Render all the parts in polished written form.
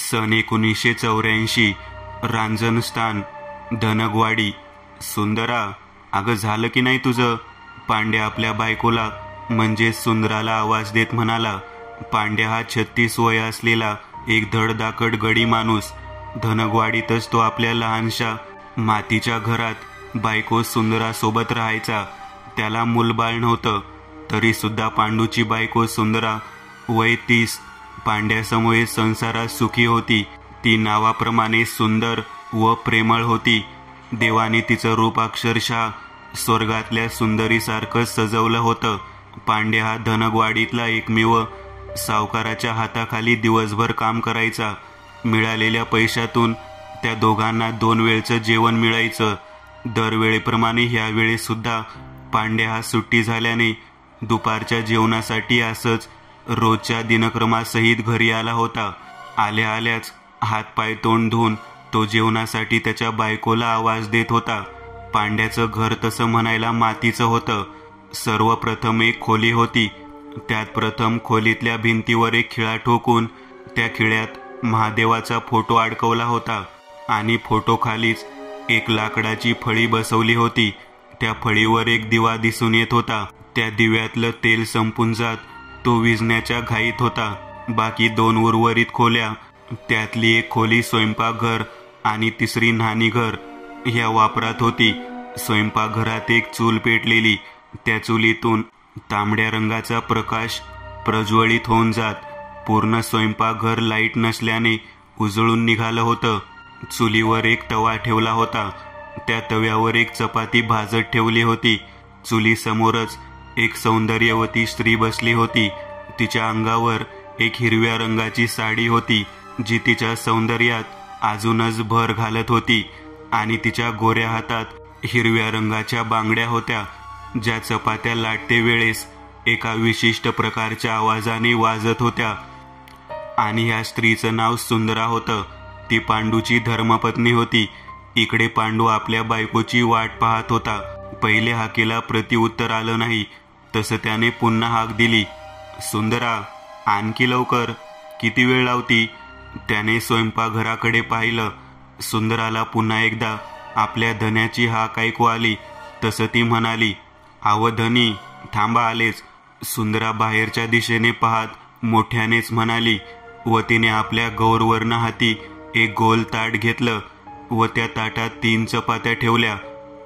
सन 1984, रांजणस्थान, धनगवाडी. सुंदरा, अगं झालं की नाही तुझं? पांड्या आपल्या बायकोला म्हणजे सुंदराला आवाज देत म्हणाला. पांड्या हा 36 वय असलेला एक धडधाकट गडी माणूस. धनगवाडीतच तो आपल्या लहानशा मातीच्या घरात बायको सुंदरासोबत राहायचा. त्याला मूलबाळ नव्हतं, तरी सुद्धा पांडूची बायको सुंदरा वय 30 पांड्यासमोर संसारात सुखी होती. ती नावाप्रमाणे सुंदर व प्रेमळ होती. देवाने तिचं रूप अक्षरशः स्वर्गातल्या सुंदरीसारखं सजवलं होतं. पांड्या हा धनगवाडीतला एकमेव सावकाराच्या हाताखाली दिवसभर काम करायचा. मिळालेल्या पैशातून त्या दोघांना 2 वेळचं जेवण मिळायचं. दरवेळेप्रमाणे ह्यावेळी सुद्धा पांड्या हा सुट्टी झाल्याने दुपारच्या जेवणासाठी असंच रोजच्या दिनक्रमासहित घरी आला होता. आल्या आल्याच हातपाय तोंड धुवून तो जेवणासाठी त्याच्या बायकोला आवाज देत होता. पांड्याचं घर तसं म्हणायला मातीचं होतं. सर्वप्रथम एक खोली होती. त्यात प्रथम खोलीतल्या भिंतीवर एक खिळा ठोकून त्या खिळ्यात महादेवाचा फोटो अडकवला होता आणि फोटोखालीच एक लाकडाची फळी बसवली होती. त्या फळीवर एक दिवा दिसून येत होता. त्या दिव्यातलं तेल संपून जात तो विझण्याच्या घाईत होता. बाकी 2 उर्वरित खोल्या, त्यातली एक खोली स्वयंपाकघर आणि तिसरी न्हाणीघर ह्या वापरात होती. स्वयंपाकघरात एक चूल पेटलेली. त्या चुलीतून तांबड्या रंगाचा प्रकाश प्रज्वलित होऊन जात. पूर्ण स्वयंपाकघर लाईट नसल्याने उजळून निघालं होतं. चुलीवर एक तवा ठेवला होता. त्या तव्यावर एक चपाती भाजत ठेवली होती. चुलीसमोरच एक सौंदर्यवती स्त्री बसली होती. तिच्या अंगावर एक हिरव्या रंगाची साडी होती, जी तिच्या सौंदर्यात अजूनच भर घालत होती. आणि तिच्या गोऱ्या हातात हिरव्या रंगाच्या बांगड्या होत्या, ज्या चपात्या लाटते वेळेस एका विशिष्ट प्रकारच्या आवाजाने वाजत होत्या. आणि ह्या स्त्रीचं नाव सुंदरा होतं. ती पांडूची धर्मपत्नी होती. इकडे पांडू आपल्या बायकोची वाट पाहत होता. पहिले हाकेला प्रत्युत्तर आलं नाही, तसं त्याने पुन्हा हाक दिली. सुंदरा, आणखी लवकर, किती वेळ लावती? त्याने स्वयंपाकघराकडे पाहिलं. सुंदराला पुन्हा एकदा आपल्या धन्याची हाक ऐकू आली. तसं ती म्हणाली, आव धनी, थांबा, आलेच. सुंदरा बाहेरच्या दिशेने पाहत मोठ्यानेच म्हणाली व तिने आपल्या गौरवर्ण हाती एक गोल ताट घेतलं व त्या ताटात 3 चपात्या ठेवल्या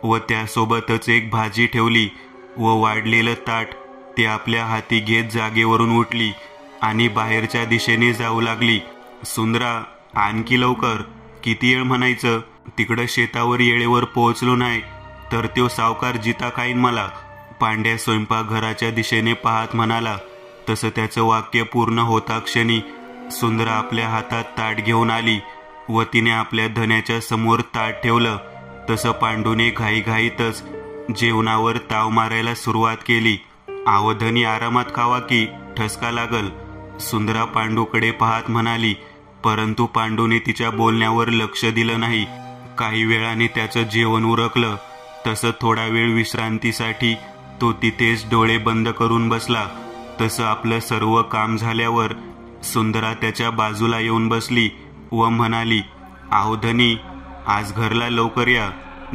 व त्यासोबतच एक भाजी ठेवली व वाढलेलं ताट ती आपल्या हाती घेत जागेवरून उठली आणि बाहेरच्या दिशेने जाऊ लागली. सुंदरा, आणखी लवकर, किती वेळ म्हणायचं? तिकडं शेतावर येळेवर पोहोचलो नाही तर तो सावकार जिता खाईन मला. पांड्या स्वयंपाकघराच्या दिशेने पाहत म्हणाला. तसं त्याचं वाक्य पूर्ण होता क्षणी सुंदरा आपल्या हातात ताट घेऊन आली व तिने आपल्या धन्याच्या समोर ताट ठेवलं. तसं पांडूने घाईघाईतच जेवणावर ताव मारायला सुरुवात केली. आव धनी, आरामात खावा की ठसका लागल, सुंदरा पांडूकडे पाहत म्हणाली. परंतु पांडूने तिच्या बोलण्यावर लक्ष दिलं नाही. काही वेळाने त्याचं जेवण उरकलं. तसं थोडा वेळ विश्रांतीसाठी तो तिथेच डोळे बंद करून बसला. तसं आपलं सर्व काम झाल्यावर सुंदरा त्याच्या बाजूला येऊन बसली व म्हणाली, आहो धनी, आज घरला लवकर या.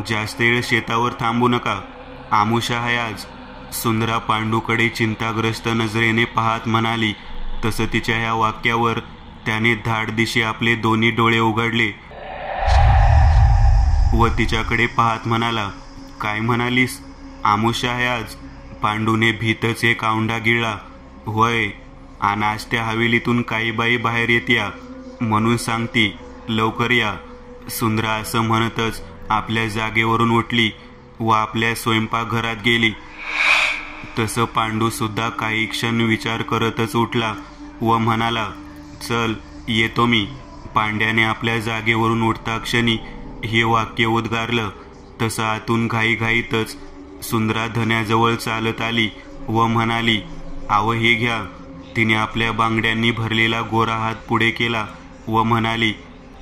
जास्त वेळ शेतावर थांबू नका, आमुषा आहे आज. सुंदरा पांडूकडे चिंताग्रस्त नजरेने पाहत म्हणाली. तसं तिच्या ह्या वाक्यावर त्याने धाडदिशी आपले दोन्ही डोळे उघडले व तिच्याकडे पाहत म्हणाला, काय म्हणालीस? आमुषा आहे आज? पांडूने भीतच एक औंढा गिळला. होय, आणि आज त्या हवेलीतून काही बाई बाहेर येत्या म्हणून सांगती, लवकर या. सुंदरा असं म्हणतच आपल्या जागेवरून उठली व आपल्या स्वयंपाकघरात गेली. तसं पांडू सुद्धा काही क्षण विचार करतच उठला व म्हणाला, चल येतो मी. पांड्याने आपल्या जागेवरून उठता क्षणी हे वाक्य उद्गारलं. तसं आतून घाईघाईतच सुंदरा धन्याजवळ चालत आली व म्हणाली, आव हे घ्या. तिने आपल्या बांगड्यांनी भरलेला गोरा हात पुढे केला व म्हणाली.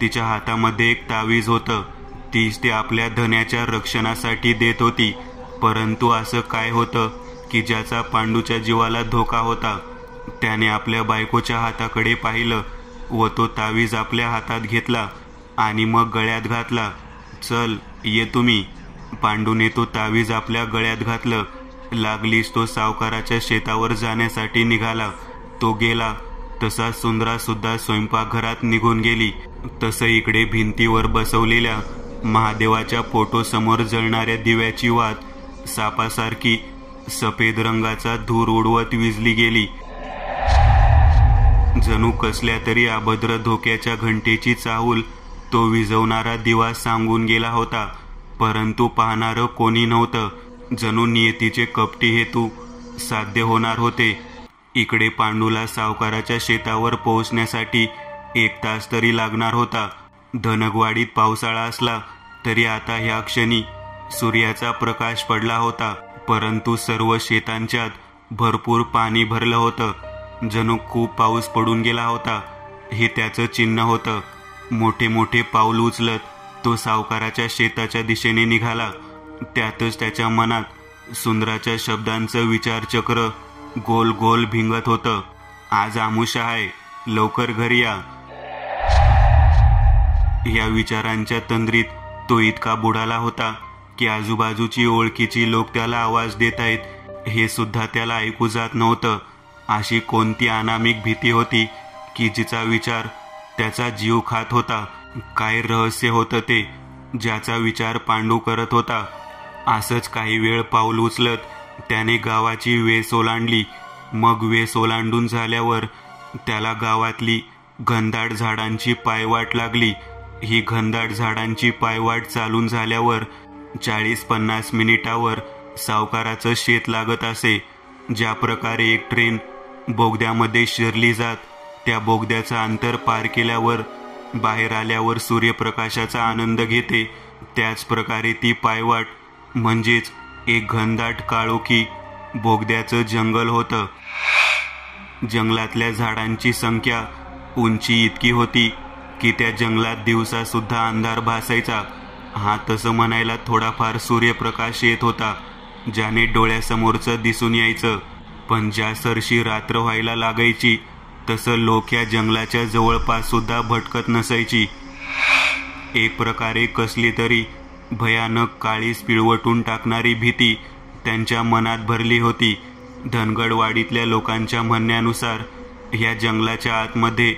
तिच्या हातामध्ये एक तावीज होतं. तीच ती आपल्या धन्याच्या रक्षणासाठी देत होती. परंतु असं काय होतं की ज्याचा पांडूच्या जीवाला धोका होता? त्याने आपल्या बायकोच्या हाताकडे पाहिलं व तो तावीज आपल्या हातात घेतला आणि मग गळ्यात घातला. चल ये तुम्ही. पांडूने तो तावीज आपल्या गळ्यात घातलं. लागलीच तो सावकाराच्या शेतावर जाण्यासाठी निघाला. तो गेला तसा सुंदरा सुद्धा स्वयंपाकघरात निघून गेली. तसं इकडे भिंतीवर बसवलेल्या महादेवाच्या फोटोसमोर जळणाऱ्या दिव्याची वात सापासारखी सफेद रंगाचा धूर उडवत विझली गेली. जणू कसल्या तरी अभद्र धोक्याच्या घंटेची चाहूल तो विझवणारा दिवा सांगून गेला होता. परंतु पाहणारं कोणी नव्हतं. जणू नियतीचे कपटी हेतू साध्य होणार होते. इकडे पांडूला सावकाराच्या शेतावर पोहोचण्यासाठी 1 तास तरी लागणार होता. धनगवाडीत पावसाळा असला तरी आता ह्या क्षणी सूर्याचा प्रकाश पडला होता. परंतु सर्व शेतांच्यात भरपूर पाणी भरलं होतं. जणू खूप पाऊस पडून गेला होता हे त्याचं चिन्ह होतं. मोठे मोठे पाऊल उचलत तो सावकाराच्या शेताच्या दिशेने निघाला. त्यातच त्याच्या मनात सुंदराच्या शब्दांचं विचारचक्र गोल गोल भिंगत होतं. आज आमुषा आहे, लवकर घरी या. या विचारांच्या तंद्रीत तो इतका बुडाला होता की आजूबाजूची ओळखीची लोक त्याला आवाज देत आहेत हे सुद्धा त्याला ऐकू जात नव्हतं. अशी कोणती अनामिक भीती होती की जिचा विचार त्याचा जीव खात होता. काय रहस्य होतं ते ज्याचा विचार पांडू करत होता. असंच काही वेळ पाऊल उचलत त्याने गावाची वेस ओलांडली. मग वेस ओलांडून झाल्यावर त्याला गावातली घनदाट झाडांची पायवाट लागली. ही घनदाट झाडांची पायवाट चालून झाल्यावर 40-50 मिनिटावर सावकाराचं शेत लागत असे. ज्या प्रकारे एक ट्रेन बोगद्यामध्ये शिरली जात त्या बोगद्याचं अंतर पार केल्यावर बाहेर आल्यावर सूर्यप्रकाशाचा आनंद घेते, त्याच प्रकारे ती पायवाट म्हणजेच एक घनदाट काळोखी बोगद्याचं जंगल होतं. जंगलातल्या झाडांची संख्या उंची इतकी होती की त्या जंगलात दिवसा सुद्धा अंधार भासायचा. हा तसं म्हणायला थोडाफार सूर्यप्रकाश येत होता ज्याने डोळ्यासमोरचं दिसून यायचं. पण ज्या सरशी रात्र व्हायला लागायची तसं लोक या जंगलाच्या जवळपास सुद्धा भटकत नसायची. एक प्रकारे कसली तरी भयानक काळीज पिळवटून टाकणारी भीती त्यांच्या मनात भरली होती. धनगडवाडीतल्या लोकांच्या म्हणण्यानुसार या जंगलाच्या आतमध्ये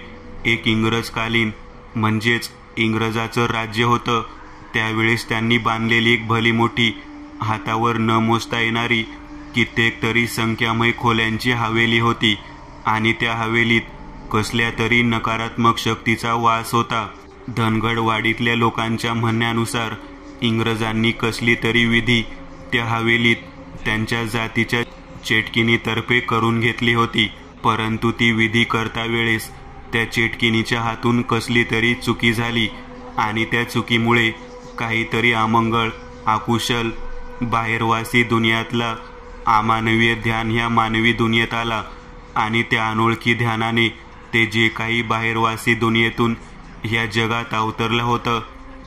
एक इंग्रजकालीन म्हणजेच इंग्रजाचं राज्य होतं. त्यावेळेस त्यांनी बांधलेली एक भली मोठी हातावर न मोजता येणारी कित्येक तरी संख्यामय खोल्यांची हवेली होती आणि त्या हवेलीत कसल्या तरी नकारात्मक शक्तीचा वास होता. धनगडवाडीतल्या लोकांच्या म्हणण्यानुसार इंग्रजांनी कसली तरी विधी त्या हवेलीत त्यांच्या जातीच्या चेटकिनीतर्फे करून घेतली होती. परंतु ती विधी करता वेळेस त्या चेटकिनीच्या हातून कसली तरी चुकी झाली आणि त्या चुकीमुळे काहीतरी अमंगळ अकुशल बाहेरवासी दुनियातला अमानवीय ध्यान ह्या मानवी दुनियेत आला आणि त्या अनोळखी ध्यानाने ते जे काही बाहेरवासी दुनियेतून ह्या जगात अवतरलं होतं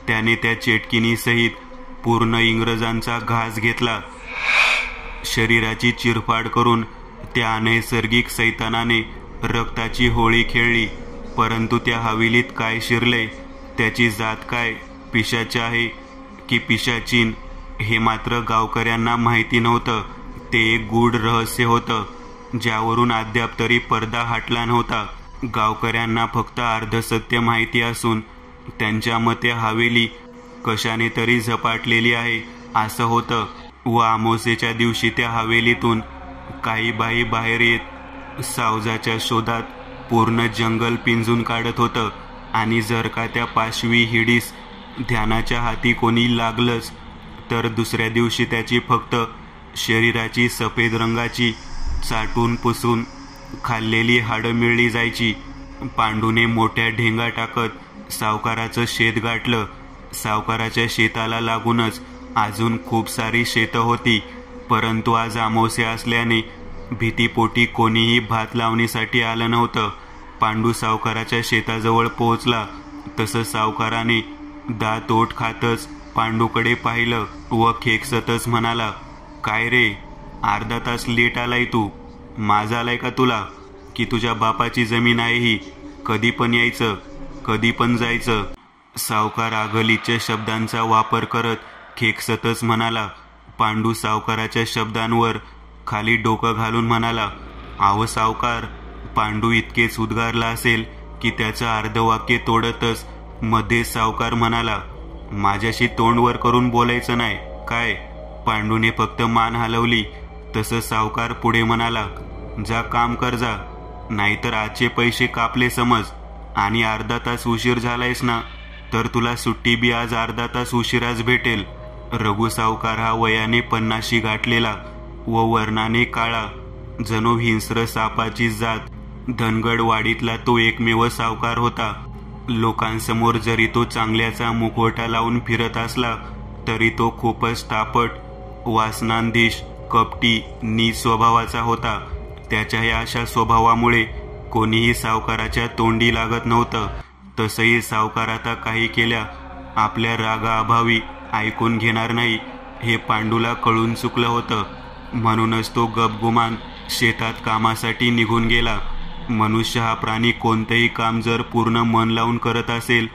त्याने त्या चेटकिनीसहित पूर्ण इंग्रजांचा घास घेतला. शरीराची चिरफाड करून त्या अनैसर्गिक सैतानाने रक्ताची होळी खेळली. परंतु त्या हवेलीत काय शिरले, त्याची जात काय, पिशाच आहे की पिशाचीन, हे मात्र गावकऱ्यांना माहिती नव्हतं. ते एक गूढ रहस्य होतं ज्यावरून अद्याप तरी पडदा हटला नव्हता. गावकऱ्यांना फक्त अर्धसत्य माहिती असून त्यांच्या मते हवेली कशाने तरी झपाटलेली आहे असं होतं व अमावस्येच्या दिवशी त्या हवेलीतून काही बाई बाहेर येत सावजाच्या शोधात पूर्ण जंगल पिंजून काढत होतं आणि जर का त्या पाशवी हिडीस ध्यानाच्या हाती कोणी लागलंच तर दुसऱ्या दिवशी त्याची फक्त शरीराची सफेद रंगाची चाटून पुसून खाल्लेली हाडं मिळली जायची. पांडूने मोठ्या ढेंगा टाकत सावकाराचं शेत गाठलं. सावकाराच्या शेताला लागूनच अजून खूप सारी शेतं होती. परंतु आज अमावस्या असल्याने भीतीपोटी कोणीही भात लावणीसाठी आलं नव्हतं. पांडू सावकाराच्या शेताजवळ पोहोचला तसं सावकाराने दात ओठ खातच पांडूकडे पाहिलं व खेकसतच म्हणाला, काय रे, अर्धा तास लेट आलाय तू. माझा आलाय का तुला की तुझ्या बापाची जमीन आहे ही? कधी पण यायचं, कधी पण जायचं. सावकार अगलीच्या शब्दांचा वापर करत खेकसतच म्हणाला. पांडू सावकाराच्या शब्दांवर खाली डोकं घालून म्हणाला, "आव सावकार." पांडू इतकेच उद्गारला असेल की त्याचं अर्धवाक्य तोडतच मध्ये सावकार म्हणाला, "माझ्याशी तोंडवर करून बोलायचं नाही काय?" पांडूने फक्त मान हलवली. तसं सावकार पुढे म्हणाला, "जा काम कर जा, नाहीतर आजचे पैसे कापले समज. आणि अर्धा तास उशीर झालायस ना, तर तुला सुट्टी बी आज अर्धा तास उशिराच भेटेल." रघु सावकार हा वयाने 50शी गाठलेला व वर्णाने काळा, जणू हिंस्र सापाची जात, धनगडवाडीतला तो एकमेव सावकार होता. लोकांसमोर जरी तो चांगल्याचा मुखवटा लावून फिरत असला तरी तो खूपच तापट, वासनांधीश, कपटी, नीच स्वभावाचा होता. त्याच्या या अशा स्वभावामुळे कोणीही सावकाराच्या तोंडी लागत नव्हतं. तसंही सावकार आता काही केल्या आपल्या रागाअभावी ऐकून घेणार नाही हे पांडूला कळून चुकलं होतं. म्हणूनच तो गपगुमान शेतात कामासाठी निघून गेला. मनुष्य हा प्राणी कोणतेही काम जर पूर्ण मन लावून करत असेल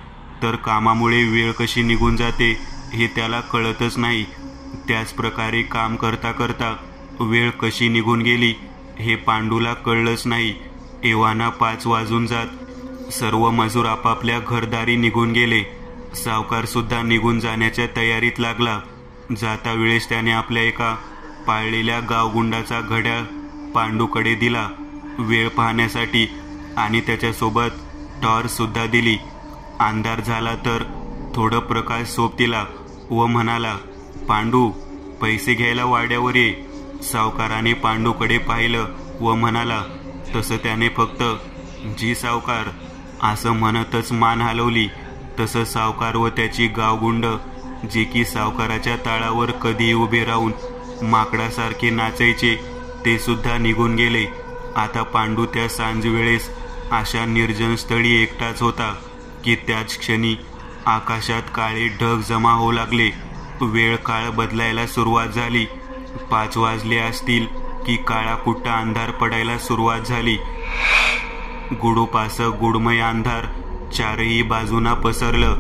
तर कामामुळे वेळ कशी निघून जाते हे त्याला कळतच नाही. त्याच प्रकारे काम करता करता वेळ कशी निघून गेली हे पांडूला कळलंच नाही. एव्हाना 5 वाजून जात सर्व मजूर आपापल्या घरदारी निघून गेले. सावकार सुद्धा निघून जाण्याच्या तयारीत लागला. जाता वेळेस त्याने आपल्या एका पाळलेल्या गावगुंडाचा घड्याळ पांडूकडे दिला वेळ पाहण्यासाठी, आणि त्याच्यासोबत टॉर्च सुद्धा दिली. अंधार झाला तर थोडं प्रकाश सोबतीला व म्हणाला, "पांडू, पैसे घ्यायला वाड्यावर ये." सावकाराने पांडूकडे पाहिलं व म्हणाला. तसं त्याने फक्त "जी सावकार" असं म्हणतच मान हलवली. तसं सावकार व त्याची गावगुंड, जे की सावकाराच्या ताळावर कधीही उभे राहून माकडासारखे नाचायचे, ते सुद्धा निघून गेले. आता पांडू त्या सांजवेळेस अशा निर्जन स्थळी एकटाच होता की त्याच क्षणी आकाशात काळे ढग जमा होऊ लागले. वेळ काळ बदलायला सुरुवात झाली. 5 वाजले असतील की काळा कुट्टा अंधार पडायला सुरुवात झाली. गुडूपासं गुडमय अंधार चारही बाजूंना पसरलं.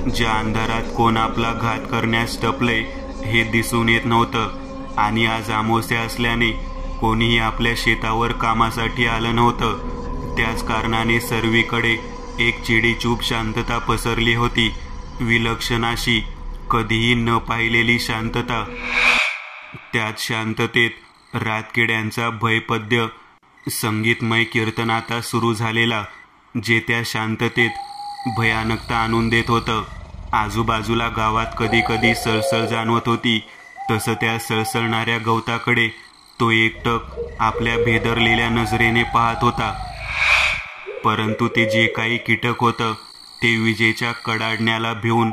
ज्या अंधारात कोण आपला घात करण्यास टपलंय हे दिसून येत नव्हतं. आणि आज अमावस्या असल्याने कोणीही आपल्या शेतावर कामासाठी आलं नव्हतं. त्याच कारणाने सर्वीकडे एक चिडीचूप शांतता पसरली होती. विलक्षण अशी, कधीही न पाहिलेली शांतता. त्याच शांततेत रातकिड्यांचा भयपद्य संगीतमय कीर्तन आता सुरू झालेला, जे त्या शांततेत भयानकता आणून देत होतं. आजूबाजूला गावात कधी कधी सळसळ जाणवत होती. तसं त्या सळसळणाऱ्या गवताकडे तो एकटक आपल्या भेदरलेल्या नजरेने पाहत होता. परंतु ते जे काही कीटक होतं ते विजेच्या कडाडण्याला भिवून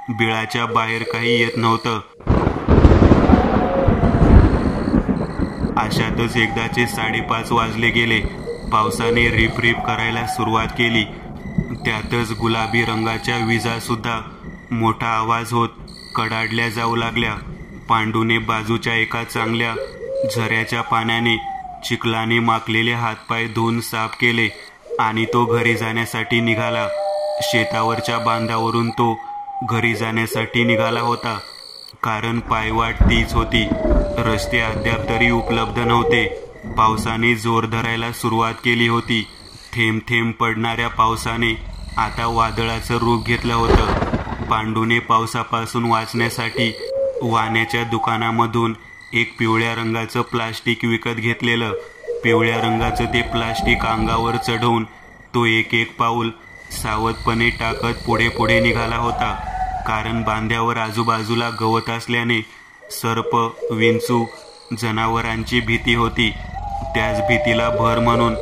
बिळाच्या बाहेर काही येत नव्हतं. अशातच एकदाचे 5:30 वाजले गेले. पावसाने रिपरिप करायला सुरुवात केली. त्यातच गुलाबी रंगाच्या विजा सुद्धा मोठा आवाज होत कडाडल्या जाऊ लागल्या. पांडूने बाजूच्या एका चांगल्या झऱ्याच्या पाण्याने चिखलाने माखलेले हातपाय धुवून साफ केले आणि तो घरी जाण्यासाठी निघाला. शेतावरच्या बांधावरून तो घरी जाण्यासाठी निघाला होता, कारण पायवाट तीच होती. रस्ते अद्याप तरी उपलब्ध नव्हते. पावसाने जोर धरायला सुरुवात केली होती. थेंब थेंब पडणाऱ्या पावसाने आता वादळाचं रूप घेतलं होतं. पांडूने पावसापासून वाचण्यासाठी वाण्याच्या दुकानामधून एक पिवळ्या रंगाचं प्लास्टिक विकत घेतलेलं. पिवळ्या रंगाचं ते प्लास्टिक अंगावर चढवून तो एक एक पाऊल सावधपणे टाकत पुढे पुढे निघाला होता. कारण बांध्यावर आजूबाजूला गवत असल्याने सर्प, विंचू, जनावरांची भीती होती. त्याच भीतीला भर म्हणून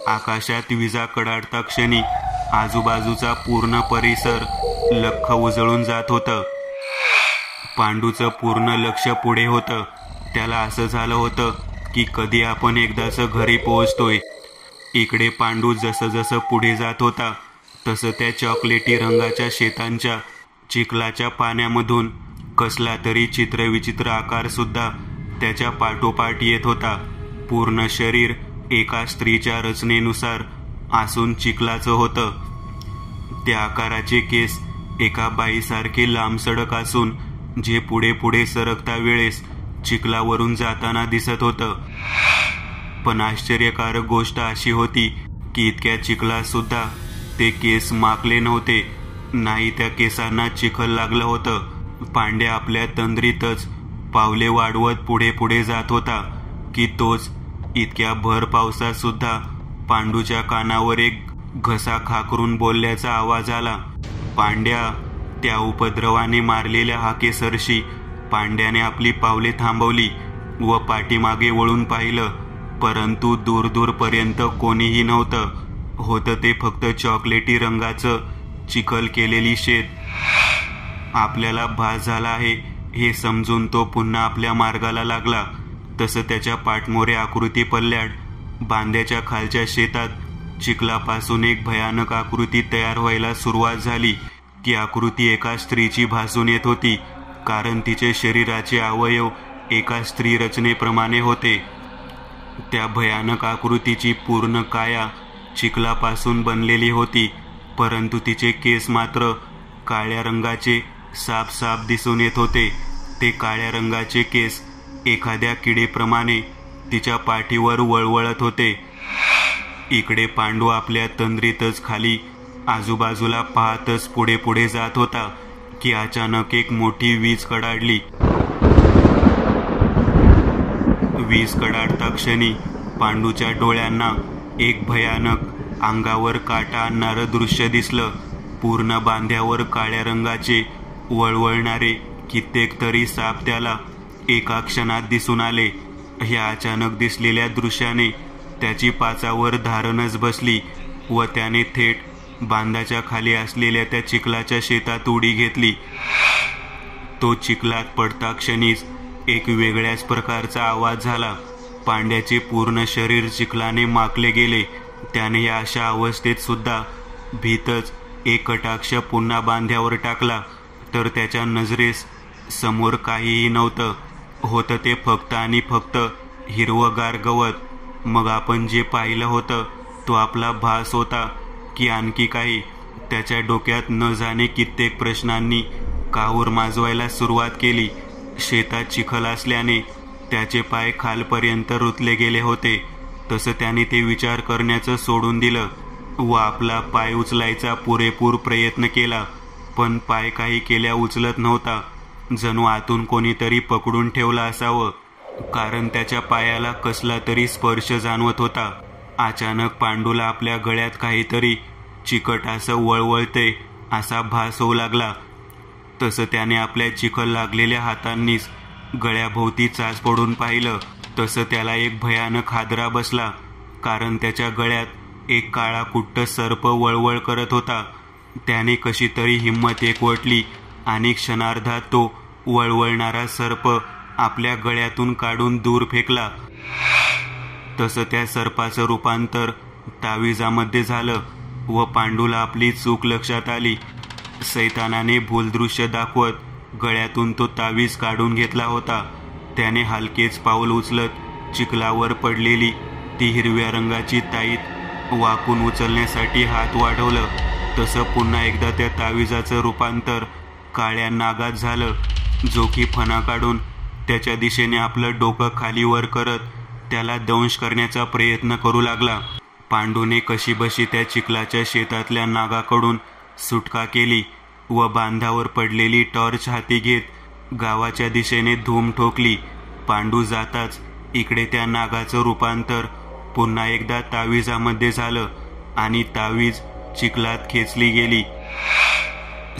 आकाशात विजा कडाडता क्षणी आजूबाजूचा पूर्ण परिसर लख्ख उजळून जात होतं. पांडूचं पूर्ण लक्ष पुढे होतं. त्याला असं झालं होतं की कधी आपण एकदाच घरी पोहोचतोय. इकडे पांडू जसं जसं पुढे जात होता तसं त्या चॉकलेटी रंगाच्या शेतांच्या चिखलाच्या पाण्यामधून कसला तरी चित्रविचित्र आकार सुद्धा त्याच्या पाठोपाठ येत होता. पूर्ण शरीर एका स्त्रीच्या रचनेनुसार आसून चिखलाचं होतं. त्या आकाराचे केस एका बाईसारखे लांबसडक असून जे पुढे पुढे सरकता वेळेस चिखलावरून जाताना दिसत होतं. पण आश्चर्यकारक गोष्ट अशी होती की इतक्या चिखलात सुद्धा ते केस माखले नव्हते, नाही त्या केसांना चिखल लागलं होतं. पांड्या आपल्या तंद्रीतच पावले वाढवत पुढे पुढे जात होता की तोच इतक्या भर पावसात सुद्धा पांडूच्या कानावर एक घसा खाकरून बोलल्याचा आवाज आला. पांड्या! त्या उपद्रवाने मारलेल्या हाकेसरशी पांड्याने आपली पावले थांबवली व पाठीमागे वळून पाहिलं, परंतु दूर दूरपर्यंत कोणीही नव्हतं. होतं ते फक्त चॉकलेटी रंगाचं चिखल केलेली शेत. आपल्याला भास झाला आहे हे समजून तो पुन्हा आपल्या मार्गाला लागला. तसं त्याच्या पाठमोरे आकृती पल्ल्याड बांद्याच्या खालच्या शेतात चिखलापासून एक भयानक आकृती तयार व्हायला सुरुवात झाली. ती आकृती एका स्त्रीची भासून येत होती, कारण तिचे शरीराचे अवयव एका स्त्री रचनेप्रमाणे होते. त्या भयानक आकृतीची पूर्ण काया चिखलापासून बनलेली होती, परंतु तिचे केस मात्र काळ्या रंगाचे साफ साफ दिसून येत होते. ते काळ्या रंगाचे केस एखाद्या किडेप्रमाणे तिच्या पाठीवर वळवळत होते. इकडे पांडू आपल्या तंद्रीतच खाली आजूबाजूला पाहतच पुढे पुढे जात होता की अचानक एक मोठी वीज कडाडली. वीज कडाडता क्षणी पांडूच्या डोळ्यांना एक भयानक, अंगावर काटा आणणारं दृश्य दिसलं. पूर्ण बांध्यावर काळ्या रंगाचे वळवळणारे कित्येक तरी साप त्याला एका क्षणात दिसून आले. ह्या अचानक दिसलेल्या दृश्याने त्याची पाचावर धारणच बसली व त्याने थेट बांधाच्या खाली असलेल्या त्या चिखलाच्या शेतात उडी घेतली. तो चिखलात पडता क्षणीच एक वेगळ्याच प्रकारचा आवाज झाला. पांड्याचे पूर्ण शरीर चिखलाने माखले गेले. त्याने या अशा अवस्थेत सुद्धा भीतच एक कटाक्ष पुन्हा बांध्यावर टाकला, तर त्याच्या नजरेस समोर काहीही नव्हतं. होतं ते फक्त आणि फक्त हिरवगार गवत. मग आपण जे पाहिलं होतं तो आपला भास होता की आणखी काही? त्याच्या डोक्यात न जाणे कित्येक प्रश्नांनी काहूर माजवायला सुरुवात केली. शेतात चिखल असल्याने त्याचे पाय खालपर्यंत रुतले गेले होते. तसं त्याने ते विचार करण्याचं सोडून दिलं व आपला पाय उचलायचा पुरेपूर प्रयत्न केला, पण पाय काही केल्या उचलत नव्हता. जणू आतून कोणीतरी पकडून ठेवलं असावं, कारण त्याच्या पायाला कसला तरी स्पर्श जाणवत होता. अचानक पांडूला आपल्या गळ्यात काहीतरी चिकट असं वळवळते असा भास होऊ लागला. तसं त्याने आपल्या चिखल लागलेल्या हातांनीच गळ्याभोवती चाच पडून पाहिलं. तसं त्याला एक भयानक हादरा बसला, कारण त्याच्या गळ्यात एक काळा कुट्ट सर्प वळवळ करत होता. त्याने कशी तरी हिंमत एकवटली आणि क्षणार्धात तो वळवळणारा सर्प आपल्या गळ्यातून काढून दूर फेकला. तसं त्या सर्पाचं रूपांतर ताविजामध्ये झालं व पांडूला आपली चूक लक्षात आली. सैतानाने भूलदृश्य दाखवत गळ्यातून तो तावीज काढून घेतला होता. त्याने हलकेच पाऊल उचलत चिखलावर पडलेली ती हिरव्या रंगाची ताईत वाकून उचलण्यासाठी हात वाढवलं. तसं पुन्हा एकदा त्या ताविजाचं रूपांतर काळ्या नागात झालं, जो की फणा काढून त्याच्या दिशेने आपलं डोकं खाली वर करत त्याला दंश करण्याचा प्रयत्न करू लागला. पांडूने कशीबशी त्या चिखलाच्या शेतातल्या नागाकडून सुटका केली व बांधावर पडलेली टॉर्च हाती घेत गावाच्या दिशेने धूम ठोकली. पांडू जाताच इकडे त्या नागाचं रूपांतर पुन्हा एकदा ताविजामध्ये झालं आणि तावीज चिखलात खेचली गेली.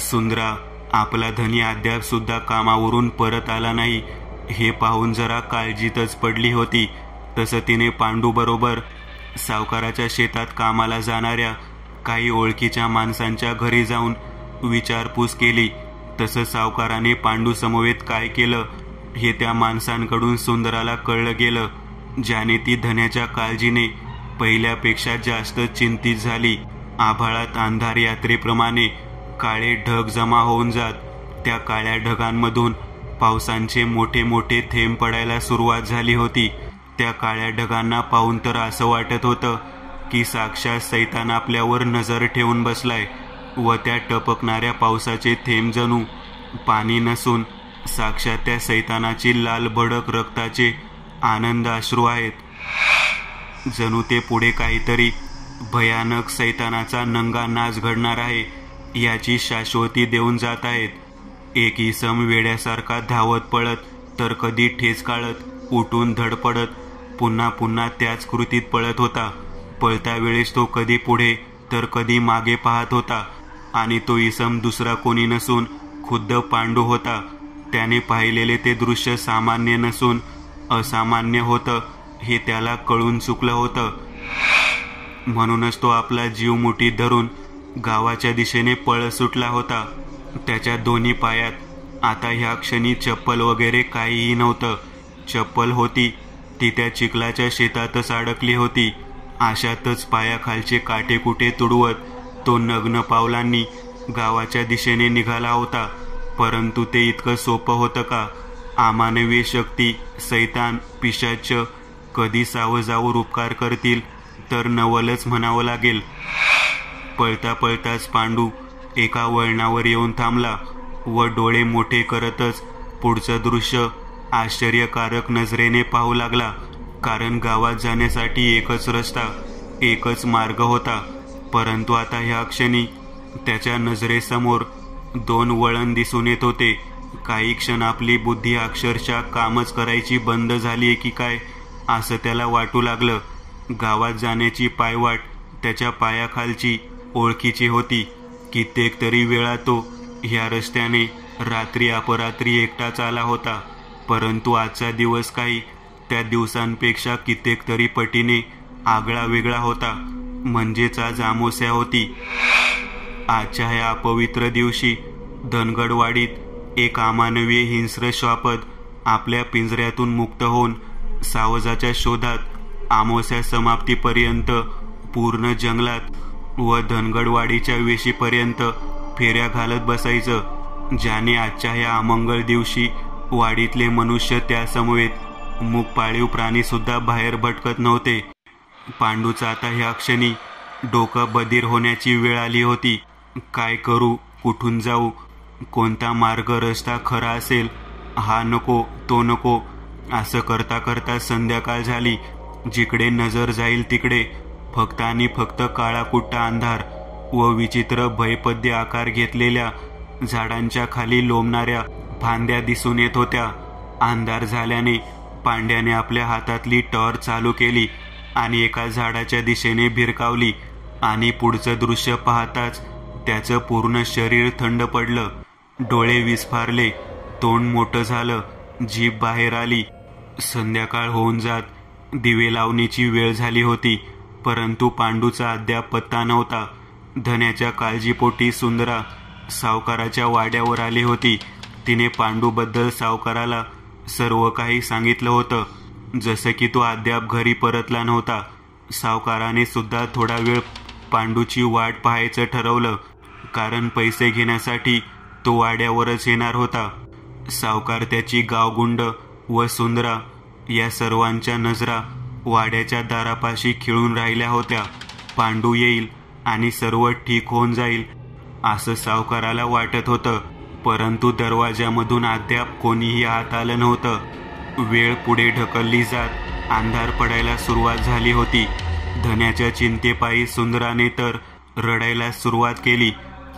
सुंदरा, आपला धनी अद्याप सुद्धा कामावरून परत आला नाही हे पाहून जरा काळजीतच पडली होती. तसं तिने पांडू बरोबर सावकाराच्या शेतात कामाला जाणाऱ्या काही ओळखीच्या माणसांच्या घरी जाऊन विचारपूस केली. तसं सावकाराने पांडू समवेत काय केलं हे त्या माणसांकडून सुंदराला कळलं गेलं, ज्याने ती धन्याच्या काळजीने पहिल्यापेक्षा जास्त चिंतित झाली. आभाळात अंधार यात्रेप्रमाणे काळे ढग जमा होऊन जात. त्या काळ्या ढगांमधून पावसांचे मोठे मोठे थेंब पडायला सुरुवात झाली होती. त्या काळ्या ढगांना पाहून तर असं वाटत होतं की साक्षात सैतान आपल्यावर नजर ठेवून बसलाय व त्या टपकणाऱ्या पावसाचे थेंब जणू पाणी नसून साक्षात त्या सैतानाची लाल भडक रक्ताचे आनंद अश्रू आहेत. जणू ते पुढे काहीतरी भयानक सैतानाचा नंगा नाच घडणार आहे याची शाश्वती देऊन जात आहेत. एक इसम वेड्यासारखा धावत पळत तर कधी ठेच काढत उठून धडपडत पुन्हा पुन्हा त्याच कृतीत पळत होता. पळता वेळेस तो कधी पुढे तर कधी मागे पाहत होता आणि तो इसम दुसरा कोणी नसून खुद्द पांडू होता. त्याने पाहिलेले ते दृश्य सामान्य नसून असामान्य होतं हे त्याला कळून चुकलं होतं. म्हणूनच तो आपला जीव मुठीत धरून गावाच्या दिशेने पळ सुटला होता. त्याच्या दोन्ही पायात आता ह्या क्षणी चप्पल वगैरे काहीही नव्हतं. चप्पल होती ती त्या चिखलाच्या शेतातच अडकली होती. अशातच पायाखालचे काटेकुटे तुडवत तो नग्न पावलांनी गावाच्या दिशेने निघाला होता. परंतु ते इतकं सोपं होतं का? अमानवीय शक्ती, सैतान, पिशाच कधी सावजावर उपकार करतील तर नवलच म्हणावं लागेल. पळता पळताच पांडू एका वळणावर येऊन थांबला व डोळे मोठे करतच पुढचं दृश्य आश्चर्यकारक नजरेने पाहू लागला. कारण गावात जाण्यासाठी एकच रस्ता, एकच मार्ग होता. परंतु आता ह्या क्षणी त्याच्या नजरेसमोर दोन वळण दिसून येत होते. काही क्षण आपली बुद्धी अक्षरशः कामच करायची बंद झाली की काय असं त्याला वाटू लागलं. गावात जाण्याची पायवाट त्याच्या पायाखालची ओळखीची होती. कित्येक तरी वेळा तो ह्या रस्त्याने रात्री अपरात्री एकटाच आला होता. परंतु आजचा दिवस काही त्या दिवसांपेक्षा कित्येक तरी पटीने आगळा वेगळा होता. म्हणजेच आज अमावास्या होती. आजच्या ह्या अपवित्र दिवशी धनगडवाडीत एक अमानवीय हिंस्र श्वापद आपल्या पिंजऱ्यातून मुक्त होऊन सावजाच्या शोधात अमावास्या समाप्तीपर्यंत पूर्ण जंगलात व धनगडवाडीच्या वेशीपर्यंत फेऱ्या घालत बसायचं. ज्याने आजच्या ह्या अमंगळ दिवशी वाडीतले मनुष्य त्यासमवेत मूक पाळीव प्राणी सुद्धा बाहेर भटकत नव्हते. पांडूचा आता ह्या क्षणी डोकं बधीर होण्याची वेळ आली होती. काय करू, कुठून जाऊ, कोणता मार्ग रस्ता खरा असेल, हा नको तो नको असं करता करता संध्याकाळ झाली. जिकडे नजर जाईल तिकडे फक्त आणि फक्त काळाकुट्टा अंधार व विचित्र भयपद्य आकार घेतलेल्या झाडांच्या खाली लोंबणाऱ्या फांद्या दिसून येत होत्या. अंधार झाल्याने पांड्याने आपल्या हातातली टॉर्च चालू केली आणि एका झाडाच्या दिशेने भिरकावली आणि पुढचं दृश्य पाहताच त्याचं पूर्ण शरीर थंड पडलं. डोळे विस्फारले, तोंड मोठं झालं, जीभ बाहेर आली. संध्याकाळ होऊन जात दिवे लावणीची वेळ झाली होती. परंतु पांडूचा अद्याप पत्ता नव्हता. धन्याच्या काळजीपोटी सुंदरा सावकाराच्या वाड्यावर आली होती. तिने पांडूबद्दल सावकाराला सर्व काही सांगितलं होतं. जसं की तो अद्याप घरी परतला नव्हता. सावकाराने सुद्धा थोडा वेळ पांडूची वाट पाहायचं ठरवलं. कारण पैसे घेण्यासाठी तो वाड्यावरच येणार होता. सावकार, त्याची गावगुंड व सुंदरा या सर्वांच्या नजरा वाड्याच्या दारापाशी खिळून राहिल्या होत्या. पांडू येईल आणि सर्व ठीक होऊन जाईल असं सावकाराला वाटत होतं. परंतु दरवाजामधून अद्याप कोणीही आत आलं नव्हतं. वेळ पुढे ढकलली जात अंधार पडायला सुरुवात झाली होती. धन्याच्या चिंतेपायी सुंदराने तर रडायला सुरुवात केली.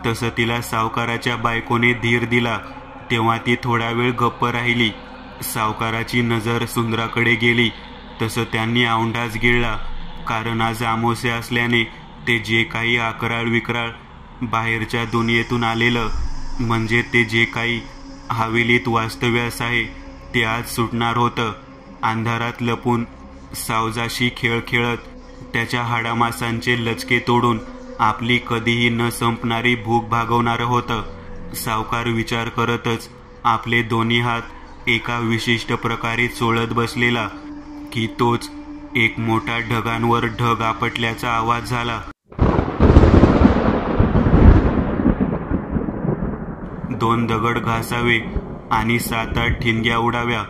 तसं तिला सावकाराच्या बायकोने धीर दिला तेव्हा ती थोडा वेळ गप्प राहिली. सावकाराची नजर सुंदराकडे गेली तसं त्यांनी औंढाच गिळला. कारण आज अमावास्या असल्याने ते जे काही अकराळ विक्राळ बाहेरच्या दुनियेतून आलेलं, म्हणजे ते जे काही हवेलीत वास्तव्यास आहे ते आज सुटणार होतं. अंधारात लपून सावजाशी खेळ खेळत त्याच्या हाडामासांचे लचके तोडून आपली कधीही न संपणारी भूक भागवणारं होतं. सावकार विचार करतच आपले दोन्ही हात एका विशिष्ट प्रकारे चोळत बसलेला की तोच एक मोठा ढगांवर ढग आपटल्याचा आवाज झाला. दोन दगड घासावे आणि 7-8 ठिणग्या उडाव्या.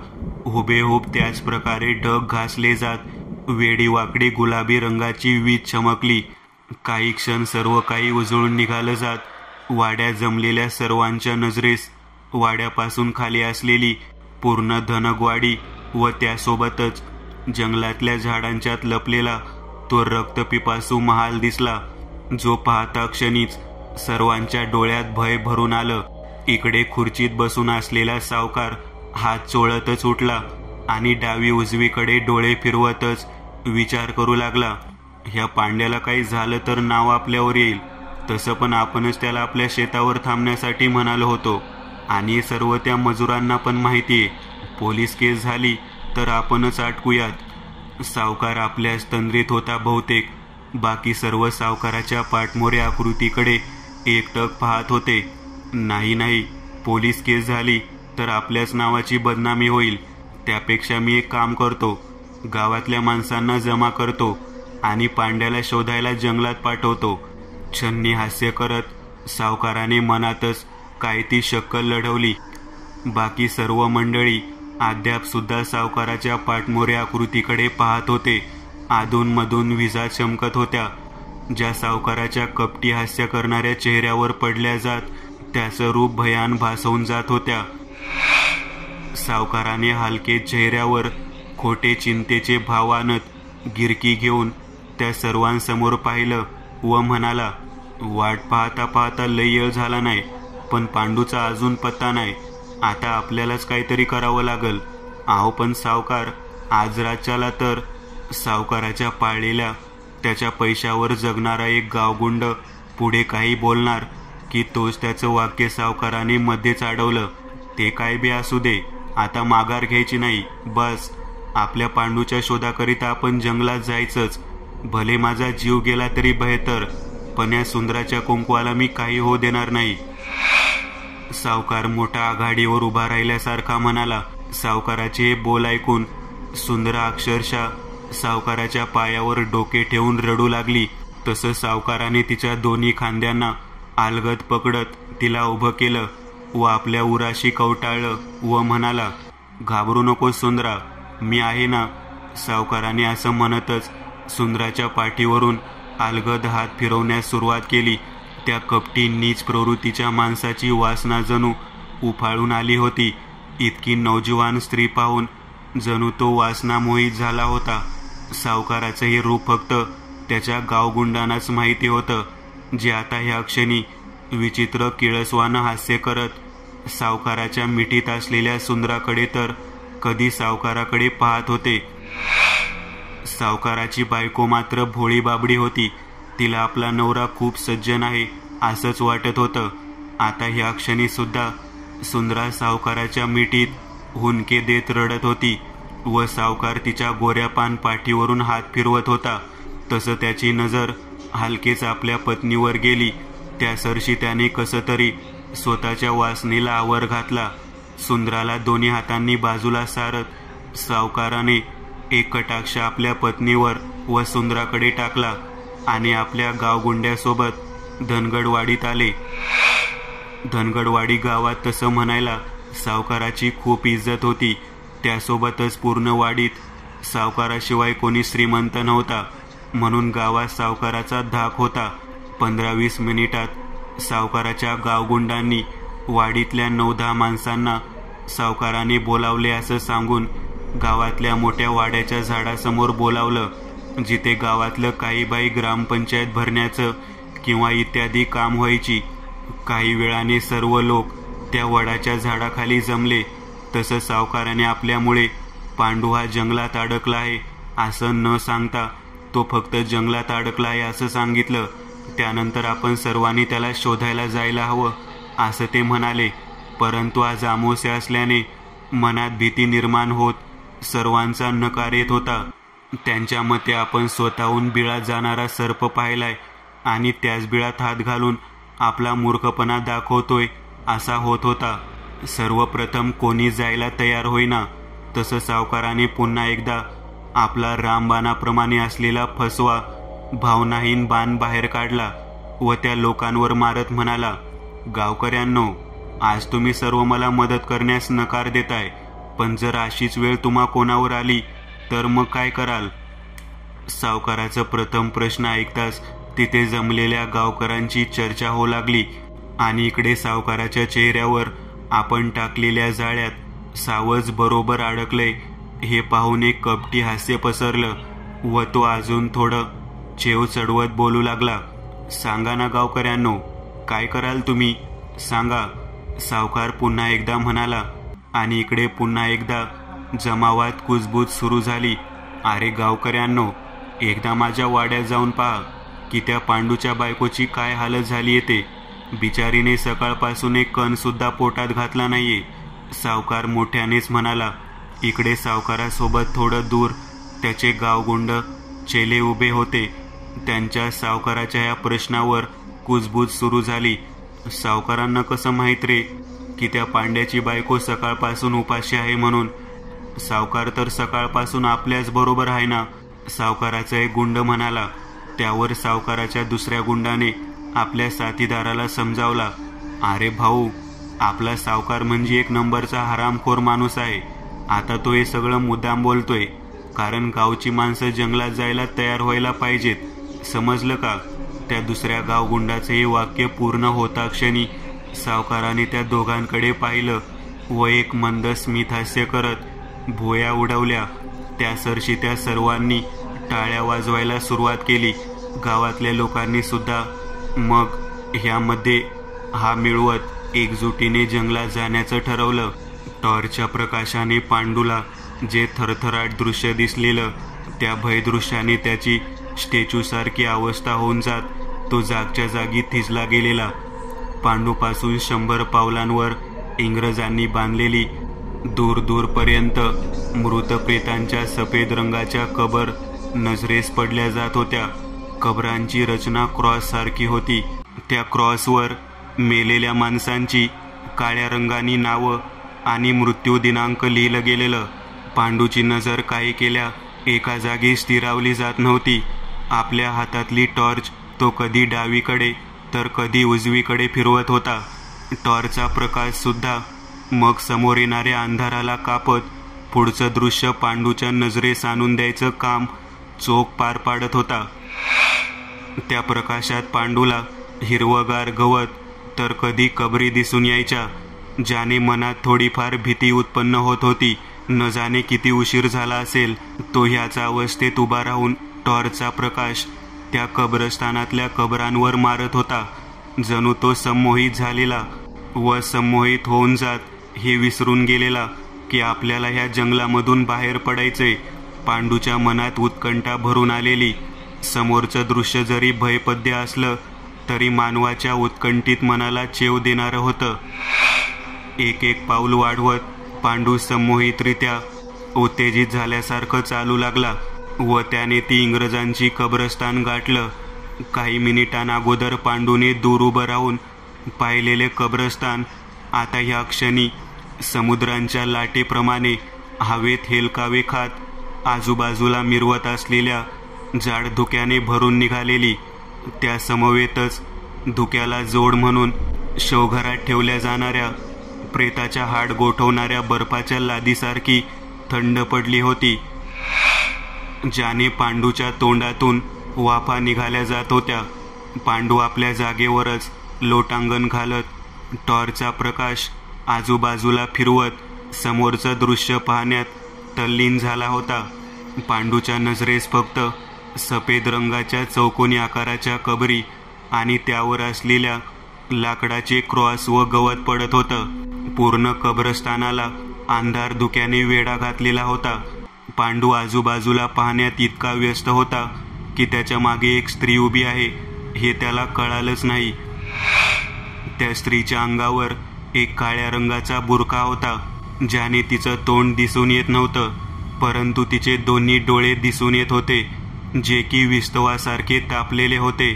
हुबेहूब त्याच प्रकारे ढग घासले जात वेडीवाकडी गुलाबी रंगाची वीज चमकली. काही क्षण सर्व काही उजळून निघालं जात. वाड्यात जमलेल्या सर्वांच्या नजरेस वाड्यापासून खाली असलेली पूर्ण धनगवाडी व त्यासोबतच जंगलातल्या झाडांच्यात लपलेला तो रक्तपिपासू महाल दिसला, जो पाहता क्षणीच सर्वांच्या डोळ्यात भय भरून आलं. इकडे खुर्चीत बसून असलेला सावकार हात चोळतच उठला आणि डावी उजवीकडे डोळे फिरवतच विचार करू लागला. ह्या पांड्याला काही झालं तर नाव आपल्यावर येईल. तसं पण आपणच त्याला आपल्या शेतावर थांबण्यासाठी म्हणालो होतो आणि सर्व त्या मजुरांना पण माहितीये, पोलीस केस झाली तर आपणच अटकूयात. सावकार आपल्याच तंद्रीत होता बहुतेक. बाकी सर्व सावकाराच्या पाठमोऱ्या आकृतीकडे एकटक पाहत होते. नाही, पोलीस केस झाली तर आपल्याच नावाची बदनामी होईल. त्यापेक्षा मी एक काम करतो, गावातल्या माणसांना जमा करतो आणि पांड्याला शोधायला जंगलात पाठवतो. छन्नी हास्य करत सावकाराने मनातच काय ती शक्कल लढवली. बाकी सर्व मंडळी अद्याप सुद्धा सावकाराच्या पाठमोऱ्या आकृतीकडे पाहत होते. अधूनमधून विजा चमकत होत्या, ज्या सावकाराच्या कपटी हास्य करणाऱ्या चेहऱ्यावर पडल्या जात त्याचं रूप भयान भासवून जात होत्या. सावकाराने हलके चेहऱ्यावर खोटे चिंतेचे भाव आणत गिरकी घेऊन त्या सर्वांसमोर पाहिलं व म्हणाला, वाट पाहता पाहता लय वेळ झाला नाही, पण पांडूचा अजून पत्ता नाही. आता आपल्यालाच काहीतरी करावं लागल. आहो पण सावकार, आज रातच्याला तर. सावकाराच्या पाळलेल्या त्याच्या पैशावर जगणारा एक गावगुंड पुढे काही बोलणार की तोच त्याचं वाक्य सावकाराने मध्येच अडवलं. ते काय बी असू दे, आता माघार घ्यायची नाही. बस, आपल्या पांडूच्या शोधाकरिता आपण जंगलात जायचंच. भले माझा जीव गेला तरी बेहतर, पण या सुंदराच्या कुंकवाला मी काही होऊ देणार नाही. सावकार मोठ्या आघाडीवर उभा राहिल्यासारखा म्हणाला. सावकाराचे बोल ऐकून सुंदरा अक्षरशः सावकाराच्या पायावर डोके ठेवून रडू लागली. तसं सावकाराने तिच्या दोन्ही खांद्यांना अलगद पकडत तिला उभं केलं व आपल्या उराशी कवटाळलं व म्हणाला, घाबरू नको सुंदरा, मी आहे ना. सावकाराने असं म्हणतच सुंदराच्या पाठीवरून अलगद हात फिरवण्यास सुरुवात केली. त्या कपटी नीच प्रवृत्तीच्या माणसाची वासना जणू उफाळून आली होती. इतकी नौजवान स्त्री पाहून जणू तो वासना मोहित झाला होता. सावकाराचं हे रूप फक्त त्याच्या गावगुंडांनाच माहिती होतं, जे आता ह्या क्षणी विचित्र किळसवानं हास्य करत सावकाराच्या मिठीत असलेल्या सुंदराकडे तर कधी सावकाराकडे पाहत होते. सावकाराची बायको मात्र भोळी बाबडी होती. तिला आपला नवरा खूप सज्जन आहे असंच वाटत होतं. आता ह्या क्षणी सुद्धा सुंदरा सावकाराच्या मिठीत हुंदके देत रडत होती व सावकार तिच्या गोऱ्या पान पाठीवरून हात फिरवत होता. तसं त्याची नजर हलकेच आपल्या पत्नीवर गेली. त्या सरशी त्याने कसं तरी स्वतःच्या वासनेला आवर घातला. सुंदराला दोन्ही हातांनी बाजूला सारत सावकाराने एक कटाक्ष आपल्या पत्नीवर व सुंदराकडे टाकला आणि आपल्या गावगुंड्यासोबत धनगडवाडीत आले. धनगडवाडी गावात तसं म्हणायला सावकाराची खूप इज्जत होती. त्यासोबतच पूर्ण वाडीत सावकाराशिवाय कोणी श्रीमंत नव्हता, म्हणून गावात सावकाराचा धाक होता. 15-20 मिनिटात सावकाराच्या गावगुंडांनी वाडीतल्या 9-10 माणसांना सावकाराने बोलावले असं सांगून गावातल्या मोठ्या वाड्याच्या झाडासमोर बोलावलं, जिथे गावातलं काही बाई ग्रामपंचायत भरण्याचं किंवा इत्यादी काम व्हायची. काही वेळाने सर्व लोक त्या वडाच्या झाडाखाली जमले. तसं सावकाराने आपल्यामुळे पांडू हा जंगलात अडकला आहे असं न सांगता तो फक्त जंगलात अडकला आहे असं सांगितलं. त्यानंतर आपण सर्वांनी त्याला शोधायला जायला हवं असं ते म्हणाले. परंतु आज अमावास्या असल्याने मनात भीती निर्माण होत सर्वांचा नकार येत होता. त्यांच्या मते आपण स्वतःहून बिळात जाणारा सर्प पाहिलाय आणि त्याच बिळात हात घालून आपला मूर्खपणा दाखवतोय असा होत होता. सर्वप्रथम कोणी जायला तयार होईना. तसं सावकाराने पुन्हा एकदा आपला रामबाणाप्रमाणे असलेला फसवा भावनाहीन बाण बाहेर काढला व त्या लोकांवर मारत म्हणाला, गावकऱ्यांनो, आज तुम्ही सर्व मला मदत करण्यास नकार देताय, पण जर अशीच वेळ तुम्हा कोणावर आली तर मग काय कराल? सावकाराचा प्रथम प्रश्न ऐकताच तिथे जमलेल्या गावकऱ्यांची चर्चा होऊ लागली आणि इकडे सावकाराच्या चेहऱ्यावर आपण टाकलेल्या जाळ्यात सावज बरोबर अडकलंय हे पाहून एक कपटी हास्य पसरलं व तो अजून थोडं चेव चढवत बोलू लागला. सांगा ना गावकऱ्यांनो, काय कराल तुम्ही, सांगा, सावकार पुन्हा एकदा म्हणाला. आणि इकडे पुन्हा एकदा जमावात कुजबूज सुरू झाली. अरे गावकऱ्यांनो, एकदा माझ्या वाड्यात जाऊन पहा की त्या पांडूच्या बायकोची काय हालत झाली येते. बिचारीने सकाळपासून एक कण सुद्धा पोटात घातला नाहीये, सावकार मोठ्यानेच म्हणाला. इकडे सावकारासोबत थोडं दूर त्याचे गावगुंड चेले उभे होते. त्यांच्या सावकाराच्या या प्रश्नावर कुजबूज सुरू झाली. सावकारांना कसं माहीत रे की त्या पांड्याची बायको सकाळपासून उपाशी आहे म्हणून? सावकार तर सकाळपासून आपल्याच बरोबर आहे ना, सावकाराचा एक गुंड म्हणाला. त्यावर सावकाराच्या दुसऱ्या गुंडाने आपल्या साथीदाराला समजावला. अरे भाऊ, आपला सावकार म्हणजे एक नंबरचा हरामखोर माणूस आहे. आता तो हे सगळं मुद्दाम बोलतोय कारण गावची माणसं जंगलात जायला तयार व्हायला पाहिजेत, समजलं का? त्या दुसऱ्या गावगुंडाचं हे वाक्य पूर्ण होता क्षणी सावकाराने त्या दोघांकडे पाहिलं व एक मंद स्मित हास्य करत भुवया उडवल्या. त्या सरशी त्या सर्वांनी टाळ्या वाजवायला सुरुवात केली. गावातल्या लोकांनी सुद्धा मग ह्यामध्ये हा मिळवत एकजुटीने जंगलात जाण्याचं ठरवलं. टॉर्चच्या प्रकाशाने पांडूला जे थरथराट दृश्य दिसलेलं त्या भयदृश्याने त्याची स्टॅच्यूसारखी अवस्था होऊन जात तो जागच्या जागी थिजला गेलेला. पांडूपासून 100 पावलांवर इंग्रजांनी बांधलेली दूर दूरपर्यंत मृत प्रेतांच्या सफेद रंगाच्या कबर नजरेस पडल्या जात होत्या. कबरांची रचना क्रॉस सारखी होती. त्या क्रॉसवर मेलेल्या माणसांची काळ्या रंगानी नावं आणि मृत्यू दिनांक लिहिलं गेलेलं. पांडूची नजर काही केल्या एका जागी स्थिरावली जात नव्हती. आपल्या हातातली टॉर्च तो कधी डावीकडे तर कधी उजवीकडे फिरवत होता. टॉर्चचा प्रकाश सुद्धा मग समोर येणाऱ्या अंधाराला कापत पुढचं दृश्य पांडूच्या नजरेस आणून द्यायचं काम चोख पार पाडत होता. त्या प्रकाशात पांडूला हिरवगार गवत तर कधी कबरी दिसून यायच्या, ज्याने मनात थोडीफार भीती उत्पन्न होत होती. न जाणे किती उशीर झाला असेल तो ह्याचा अवस्थेत उभा राहून टॉर्चचा प्रकाश त्या कब्रस्थानातल्या कबरांवर मारत होता. जणू तो संमोहित झालेला व संमोहित होऊन जात हे विसरून गेलेला की आपल्याला ह्या जंगलामधून बाहेर पडायचंय. पांडूच्या मनात उत्कंठा भरून आलेली. समोरचं दृश्य जरी भयपद्य असलं तरी मानवाच्या उत्कंठित मनाला चेव देणारं होतं. एक एक पाऊल वाढवत पांडू संमोहितरित्या उत्तेजित झाल्यासारखं चालू लागला व त्याने ती इंग्रजांची कब्रस्तान गाठलं. काही मिनिटांअगोदर पांडूने दूर उभं राहून पाहिलेले कब्रस्तान आता ह्या क्षणी समुद्रांच्या लाटेप्रमाणे हवेत हेलकावे खात आजूबाजूला मिरवत असलेल्या जाड धुक्याने भरून निघालेली. त्या समवेतच धुक्याला जोड म्हणून शवघरात ठेवल्या जाणाऱ्या प्रेताच्या हाड गोठवणाऱ्या बर्फाच्या लादीसारखी थंड पडली होती, ज्याने पांडूच्या तोंडातून वाफा निघाल्या जात होत्या. पांडू आपल्या जागेवरच लोटांगण घालत टॉर्चचा प्रकाश आजूबाजूला फिरवत समोरचं दृश्य पाहण्यात तल्लीन झाला होता. पांडूच्या नजरेस फक्त सफेद रंगाच्या चौकोनी आकाराच्या कबरी आणि त्यावर असलेल्या लाकडाचे क्रॉस व गवत पडत होतं. पूर्ण कब्रस्थानाला अंधार धुक्याने वेढा घातलेला होता. पांडू आजूबाजूला पाहण्यात इतका व्यस्त होता की त्याच्या मागे एक स्त्री उभी आहे हे त्याला कळालंच नाही. त्या स्त्रीच्या अंगावर एक काळ्या रंगाचा बुरखा होता, ज्याने तिचं तोंड दिसून येत नव्हतं, परंतु तिचे दोन्ही डोळे दिसून येत होते, जे की विस्तवासारखे तापलेले होते.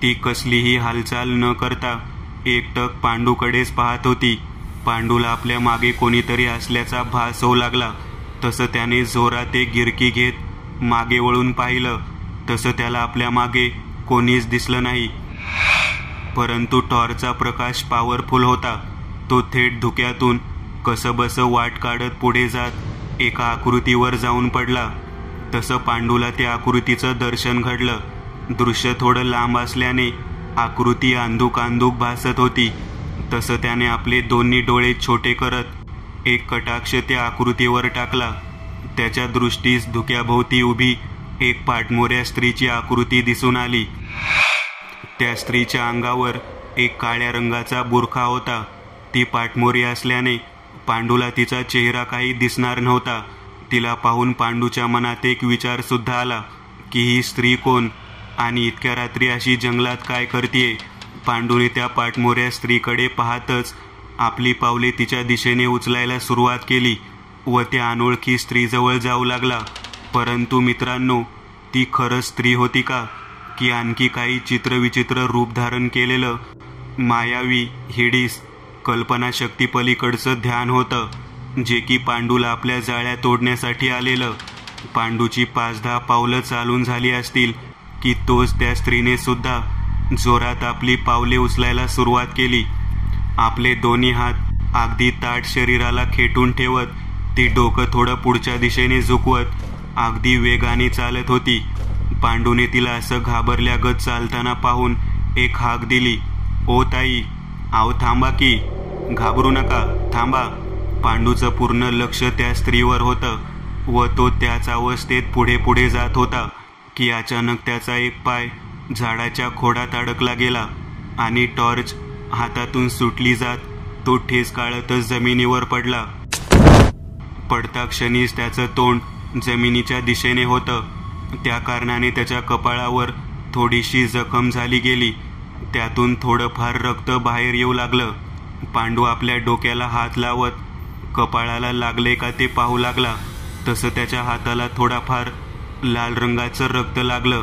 ती कसलीही हालचाल न करता एकटक पांडूकडेच पाहत होती. पांडूला आपल्या मागे कोणीतरी असल्याचा भास होऊ लागला. तसं त्याने जोरात एक गिरकी घेत मागे वळून पाहिलं, तसं त्याला आपल्या मागे कोणीच दिसलं नाही. परंतु टॉर्चचा प्रकाश पॉवरफुल होता. तो थेट धुक्यातून कसंबसं वाट काढत पुढे जात एका आकृतीवर जाऊन पडला. तसं पांडूला त्या आकृतीचं दर्शन घडलं. दृश्य थोडं लांब असल्याने आकृती अंधुक भासत होती. तसं त्याने आपले दोन्ही डोळे छोटे करत एक कटाक्ष त्या आकृतीवर टाकला. त्याच्या दृष्टीस धुक्याभोवती उभी एक पाठमोऱ्या स्त्रीची आकृती दिसून आली. त्या स्त्रीच्या अंगावर एक काळ्या रंगाचा बुरखा होता. ती पाठमोरी असल्याने पांडूला तिचा चेहरा काही दिसणार नव्हता. तिला पाहून पांडूच्या मनात एक विचार सुद्धा आला की ही स्त्री कोण आणि इतक्या रात्री अशी जंगलात काय करतीये. पांडूने त्या पाठमोऱ्या स्त्रीकडे पाहतच आपली पावले तिच्या दिशेने उचलायला सुरुवात केली व त्या अनोळखी स्त्रीजवळ जाऊ लागला. परंतु मित्रांनो, ती खरंच स्त्री होती का की आणखी काही चित्रविचित्र रूप धारण केलेलं मायावी, हिडीस, कल्पनाशक्ती पलीकडचं ध्यान होतं, जे की पांडूला आपल्या जाळ्या तोडण्यासाठी आलेलं. पांडूची 5-10 पावलं चालून झाली असतील की तोच त्या स्त्रीने सुद्धा जोरात आपली पावले उचलायला सुरुवात केली. आपले दोन्ही हात अगदी ताठ शरीराला खेटून ठेवत ती डोकं थोडं पुढच्या दिशेने झुकवत अगदी वेगाने चालत होती. पांडूने तिला असं घाबरल्यागत चालताना पाहून एक हाक दिली, "ओ ताई, आव थांबा की, घाबरू नका, थांबा." पांडूचं पूर्ण लक्ष त्या स्त्रीवर होतं व तो त्याच अवस्थेत पुढे पुढे जात होता की अचानक त्याचा एक पाय झाडाच्या खोडात अडकला गेला आणि टॉर्च हातातून सुटली जात तो ठेच काढतच जमिनीवर पडला. पडता क्षणीच त्याचं तोंड जमिनीच्या दिशेने होतं. त्या कारणाने त्याच्या कपाळावर थोडीशी जखम झाली गेली. त्यातून थोडंफार रक्त बाहेर येऊ लागलं. पांडू आपल्या डोक्याला हात लावत कपाळाला लागले का ते पाहू लागला. तसं त्याच्या हाताला थोडाफार लाल रंगाचं रक्त लागलं.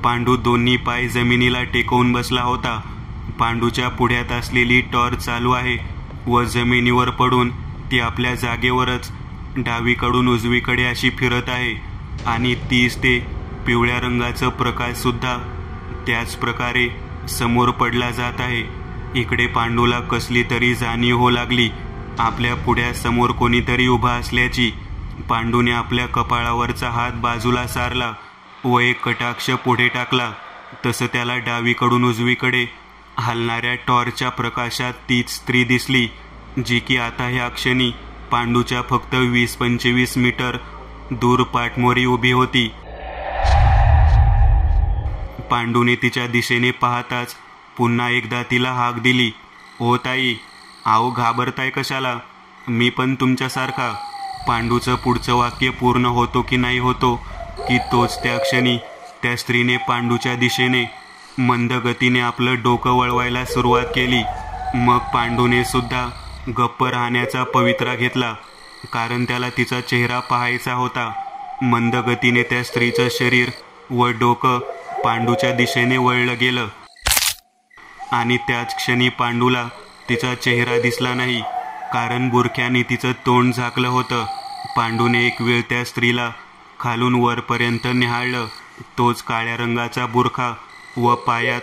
पांडू दोन्ही पाय जमिनीला टेकवून बसला होता. पांडूच्या पुढ्यात असलेली टॉर्च चालू आहे व जमिनीवर पडून ती आपल्या जागेवरच डावीकडून उजवीकडे अशी फिरत आहे आणि तीच ते पिवळ्या रंगाचं प्रकाश सुद्धा त्याच प्रकारे समोर पडला जात आहे. इकडे पांडूला कसली तरी जाणीव होऊ लागली आपल्या पुढ्यासमोर कोणीतरी उभा असल्याची. पांडूने आपल्या कपाळावरचा हात बाजूला सारला व एक कटाक्ष पुढे टाकला. तसं त्याला डावीकडून उजवीकडे हलणाऱ्या टॉर्चच्या प्रकाशात तीच स्त्री दिसली, जी की आता ह्या क्षणी पांडूच्या फक्त 20-25 मीटर दूर पाठमोरी उभी होती. पांडूने तिच्या दिशेने पाहताच पुन्हा एकदा तिला हाक दिली, "ओ ताई, आहो घाबरताय कशाला? मी पण तुमच्यासारखा." पांडूचं पुढचं वाक्य पूर्ण होतो की नाही होतो की तोच त्या क्षणी त्या स्त्रीने पांडूच्या दिशेने मंद गतीने आपलं डोकं वळवायला सुरुवात केली. मग पांडूने सुद्धा गप्प राहण्याचा पवित्रा घेतला, कारण त्याला तिचा चेहरा पाहायचा होता. मंद गतीने त्या स्त्रीचं शरीर व डोकं पांडूच्या दिशेने वळलं गेलं आणि त्याच क्षणी पांडूला तिचा चेहरा दिसला नाही, कारण बुरख्याने तिचं तोंड झाकलं होतं. पांडूने एक वेळ त्या स्त्रीला खालून वरपर्यंत निहाळलं. तोच काळ्या रंगाचा बुरखा व पायात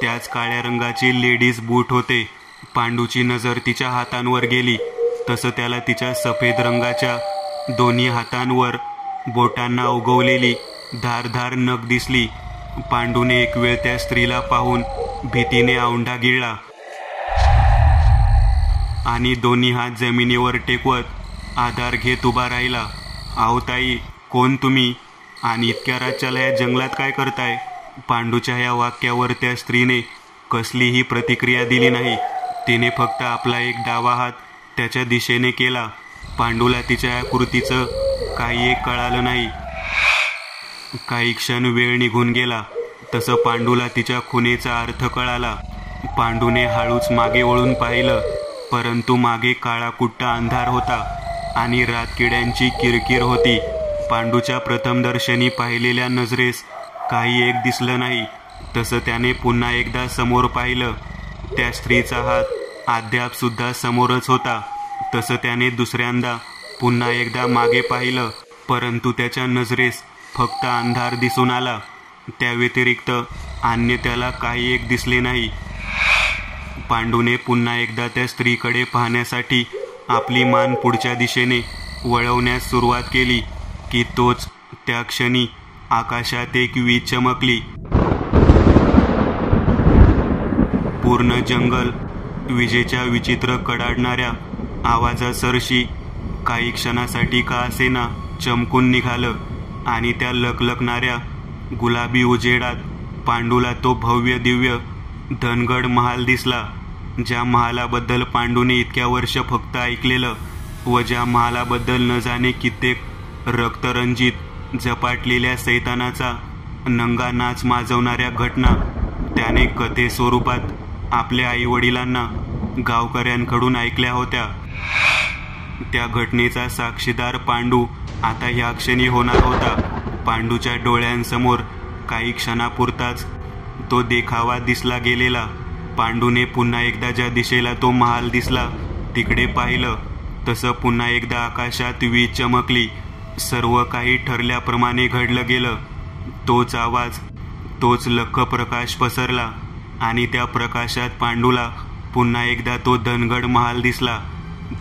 त्याच काळ्या रंगाचे लेडीज बूट होते. पांडूची नजर तिच्या हातांवर गेली. तसं त्याला तिच्या सफेद रंगाच्या दोन्ही हातांवर बोटांना उगवलेली धारधार नख दिसली. पांडूने एक वेळ त्या स्त्रीला पाहून भीतीने औंढा गिळला आणि दोन्ही हात जमिनीवर टेकवत आधार घेत उभा राहिला. "आहो ताई, कोण तुम्ही आणि इतक्या रातच्याला या जंगलात काय करताय?" पांडूच्या या वाक्यावर त्या स्त्रीने कसलीही प्रतिक्रिया दिली नाही. तिने फक्त आपला एक डावा हात त्याच्या दिशेने केला. पांडूला तिच्या या कृतीचं काही एक कळालं नाही. काही क्षण वेळ निघून गेला. तसं पांडूला तिच्या खुणेचा अर्थ कळाला. पांडूने हळूच मागे वळून पाहिलं, परंतु मागे काळाकुट्टा अंधार होता आणि रातकिड्यांची किरकिर होती. पांडूच्या प्रथमदर्शनी पाहिलेल्या नजरेस काही एक दिसलं नाही. तसं त्याने पुन्हा एकदा समोर पाहिलं. त्या स्त्रीचा हात अद्याप सुद्धा समोरच होता. तसं त्याने दुसऱ्यांदा पुन्हा एकदा मागे पाहिलं, परंतु त्याच्या नजरेस फक्त अंधार दिसून आला. त्या व्यतिरिक्त अन्य त्याला काही एक दिसले नाही. पांडूने पुन्हा एकदा त्या स्त्रीकडे पाहण्यासाठी आपली मान पुढच्या दिशेने वळवण्यास सुरुवात केली की तोच त्या क्षणी आकाशात एक वीज चमकली. पूर्ण जंगल विजेच्या विचित्र कडाडणाऱ्या आवाजासरशी काही क्षणासाठी का असेना चमकून निघालं आणि त्या लकलकणाऱ्या गुलाबी उजेडात पांडूला तो भव्य दिव्य धनगड महाल दिसला. ज्या महालाबद्दल पांडूने इतक्या वर्ष फक्त ऐकलेलं व ज्या महालाबद्दल न जाणे कित्येक रक्तरंजित झपाटलेल्या सैतानाचा नंगा नाच माजवणाऱ्या घटना त्याने कथे स्वरूपात आपल्या आईवडिलांना गावकऱ्यांकडून ऐकल्या होत्या. त्या घटनेचा साक्षीदार पांडू आता ह्या क्षणी होणार होता. पांडूच्या डोळ्यांसमोर काही क्षणापुरताच तो देखावा दिसला गेलेला. पांडूने पुन्हा एकदा ज्या दिशेला तो महाल दिसला तिकडे पाहिलं तसं पुन्हा एकदा आकाशात वीज चमकली. सर्व काही ठरल्याप्रमाणे घडलं गेलं. तोच आवाज, तोच लख्ख प्रकाश पसरला आणि त्या प्रकाशात पांडूला पुन्हा एकदा तो धनगड महाल दिसला.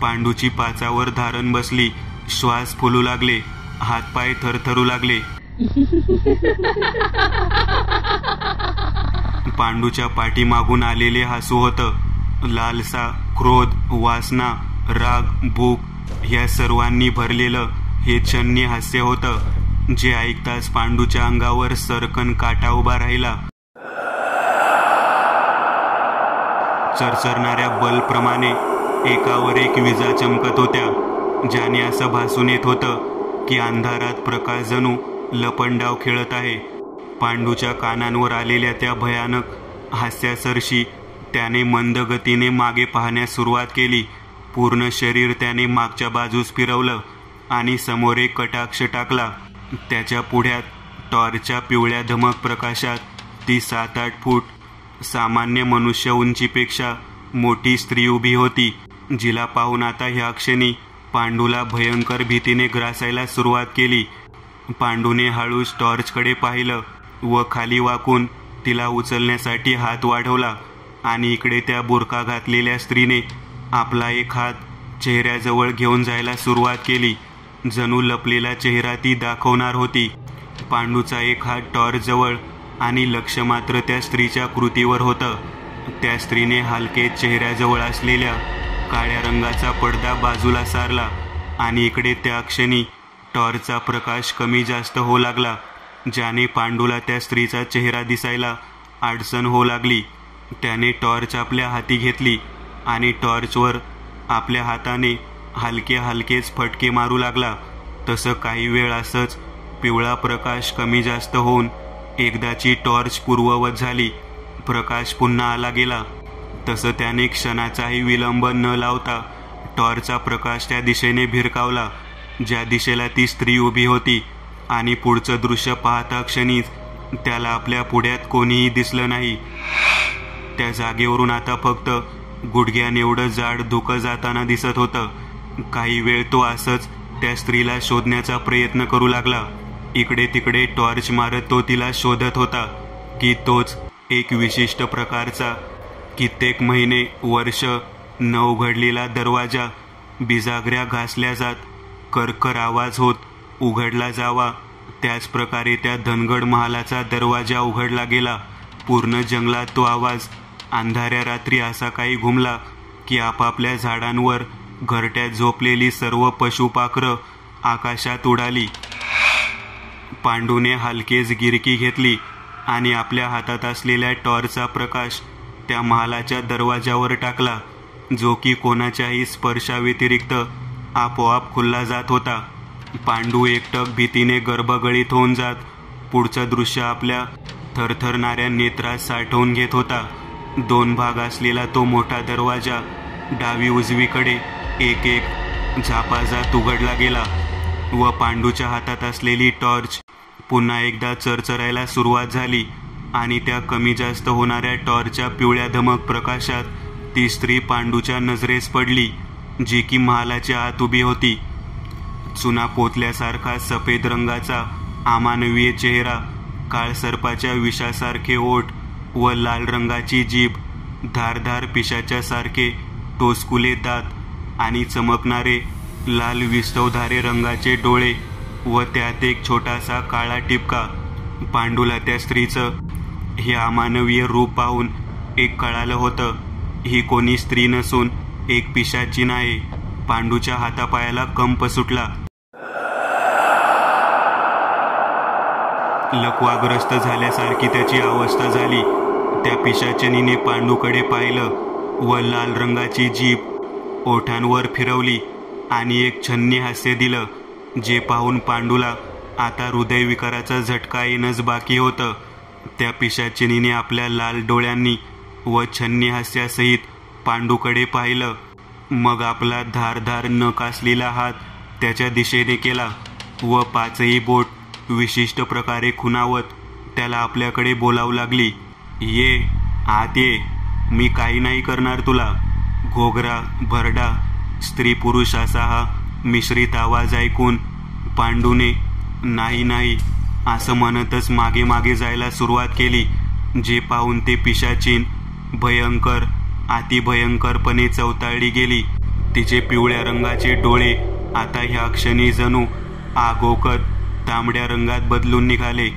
पांडूची पाचावर धारण बसली. श्वास फुलू लागले, हातपाय थरथरू लागले. पांडूच्या पाठीमागून आलेले हसू होतं. लालसा, क्रोध, वासना, राग, भूक या सर्वांनी भरलेलं हे छन्नी हास्य होतं जे ऐकताच पांडूच्या अंगावर सरकन काटा उभा राहिला. चरचरणाऱ्या बल्बप्रमाणे एकावर एक विजा चमकत होत्या, ज्याने असं भासून येत होतं की अंधारात प्रकाश जणू लपंडाव खेळत आहे. पांडूच्या कानांवर आलेल्या त्या भयानक हास्यासरशी त्याने मंद गतीने मागे पाहण्यास सुरुवात केली. पूर्ण शरीर त्याने मागच्या बाजूस फिरवलं आणि समोर एक कटाक्ष टाकला. त्याच्या पुढ्यात टॉर्चच्या पिवळ्या धमक प्रकाशात ती 7-8 फूट सामान्य मनुष्य उंचीपेक्षा मोठी स्त्री उभी होती, जिला पाहून आता ह्या क्षणी पांडूला भयंकर भीतीने ग्रासायला सुरुवात केली. पांडूने हळूच टॉर्चकडे पाहिलं व खाली वाकून तिला उचलण्यासाठी हात वाढवला आणि इकडे त्या बुरखा घातलेल्या स्त्रीने आपला एक हात चेहऱ्याजवळ घेऊन जायला सुरुवात केली. जणू लपलेला चेहरा ती दाखवणार होती. पांडूचा एक हात टॉर्चजवळ आणि लक्ष मात्र त्या स्त्रीच्या कृतीवर होतं. त्या स्त्रीने हलके चेहऱ्याजवळ असलेल्या काळ्या रंगाचा पडदा बाजूला सारला आणि इकडे त्या क्षणी टॉर्चचा प्रकाश कमी जास्त होऊ लागला, ज्याने पांडूला त्या स्त्रीचा चेहरा दिसायला अडचण होऊ लागली. त्याने टॉर्च आपल्या हाती घेतली आणि टॉर्चवर आपल्या हाताने हलके हलकेच फटके मारू लागला. तसं काही वेळ असंच पिवळा प्रकाश कमी जास्त होऊन एकदाची टॉर्च पूर्ववत झाली. प्रकाश पुन्हा आला गेला. तसं त्याने क्षणाचाही विलंब न लावता टॉर्चचा प्रकाश त्या दिशेने भिरकावला ज्या दिशेला ती स्त्री उभी होती आणि पुढचं दृश्य पाहता क्षणीच त्याला आपल्या पुढ्यात कोणीही दिसलं नाही. त्या जागेवरून आता फक्त गुडघ्यानेवढं जाड धुकं जाताना दिसत होतं. काही वेळ तो असंच त्या स्त्रीला शोधण्याचा प्रयत्न करू लागला. इकडे तिकडे टॉर्च मारत तो तिला शोधत होता की तोच एक विशिष्ट प्रकारचा कित्येक महिने वर्ष न उघडलेला दरवाजा बिजागऱ्या घासल्या जात करकर आवाज होत उघडला जावा, त्याच प्रकारे त्या धनगड महालाचा दरवाजा उघडला गेला. पूर्ण जंगलात तो आवाज अंधाऱ्या रात्री असा काही घुमला की आपापल्या झाडांवर घरट्यात झोपलेली सर्व पशुपाखरं आकाशात उडाली. पांडूने हलकेच गिरकी घेतली आणि आपल्या हातात असलेल्या टॉर्चचा प्रकाश त्या महालाच्या दरवाजावर टाकला, जो की कोणाच्याही स्पर्शाव्यतिरिक्त आपोआप खुलला जात होता. पांडू एकटक भीतीने गर्भगळीत होऊन जात पुढचं दृश्य आपल्या थरथरणाऱ्या नेत्रात साठवून घेत होता. 2 भाग असलेला तो मोठा दरवाजा डावी उजवीकडे एक एक झापाझात उघडला गेला व पांडूच्या हातात असलेली टॉर्च पुन्हा एकदा चरचरायला सुरुवात झाली आणि त्या कमी जास्त होणाऱ्या टॉर्चच्या पिवळ्या धमक प्रकाशात ती स्त्री पांडूच्या नजरेस पडली, जी की महालाच्या आत उभी होती. चुना पोतल्यासारखा सफेद रंगाचा अमानवीय चेहरा, काळसर्पाच्या विषासारखे ओठ व लाल रंगाची जीभ, धारधार पिशाच्यासारखे टोचकुले दात आणि चमकणारे लाल विस्तवधारे रंगाचे डोळे व त्यात एक छोटासा काळा टिपका. पांडूला त्या स्त्रीचं हे अमानवीय रूप पाहून एक कळालं होतं, ही कोणी स्त्री नसून एक पिशाची आहे. पांडूच्या हातापायाला कंप सुटला. लकवाग्रस्त झाल्यासारखी त्याची अवस्था झाली. त्या पिशाचिनीने पांडूकडे पाहिलं व लाल रंगाची जीभ ओठांवर फिरवली आणि एक छन्नी हास्य दिलं, जे पाहून पांडूला आता हृदयविकाराचा झटका येणंच बाकी होतं. त्या पिशाचिनीने आपल्या लाल डोळ्यांनी व छन्नी हास्यासहित पांडूकडे पाहिलं. मग आपला धारधार नख असलेला हात त्याच्या दिशेने केला व पाचही बोट विशिष्ट प्रकारे खुणावत त्याला आपल्याकडे बोलावू लागली. ये आत ये, मी काही नाही करणार तुला. घोगरा भरडा स्त्री पुरुष असा हा मिश्रित आवाज ऐकून पांडूने नाही नाही असं म्हणतच मागे मागे जायला सुरुवात केली, जे पाहून ते पिशाचीन भयंकर अतिभयंकरपणे चवताळली गेली. तिचे पिवळ्या रंगाचे डोळे आता ह्या क्षणी जणू आगोकत तांबड्या रंगात बदलून निघाले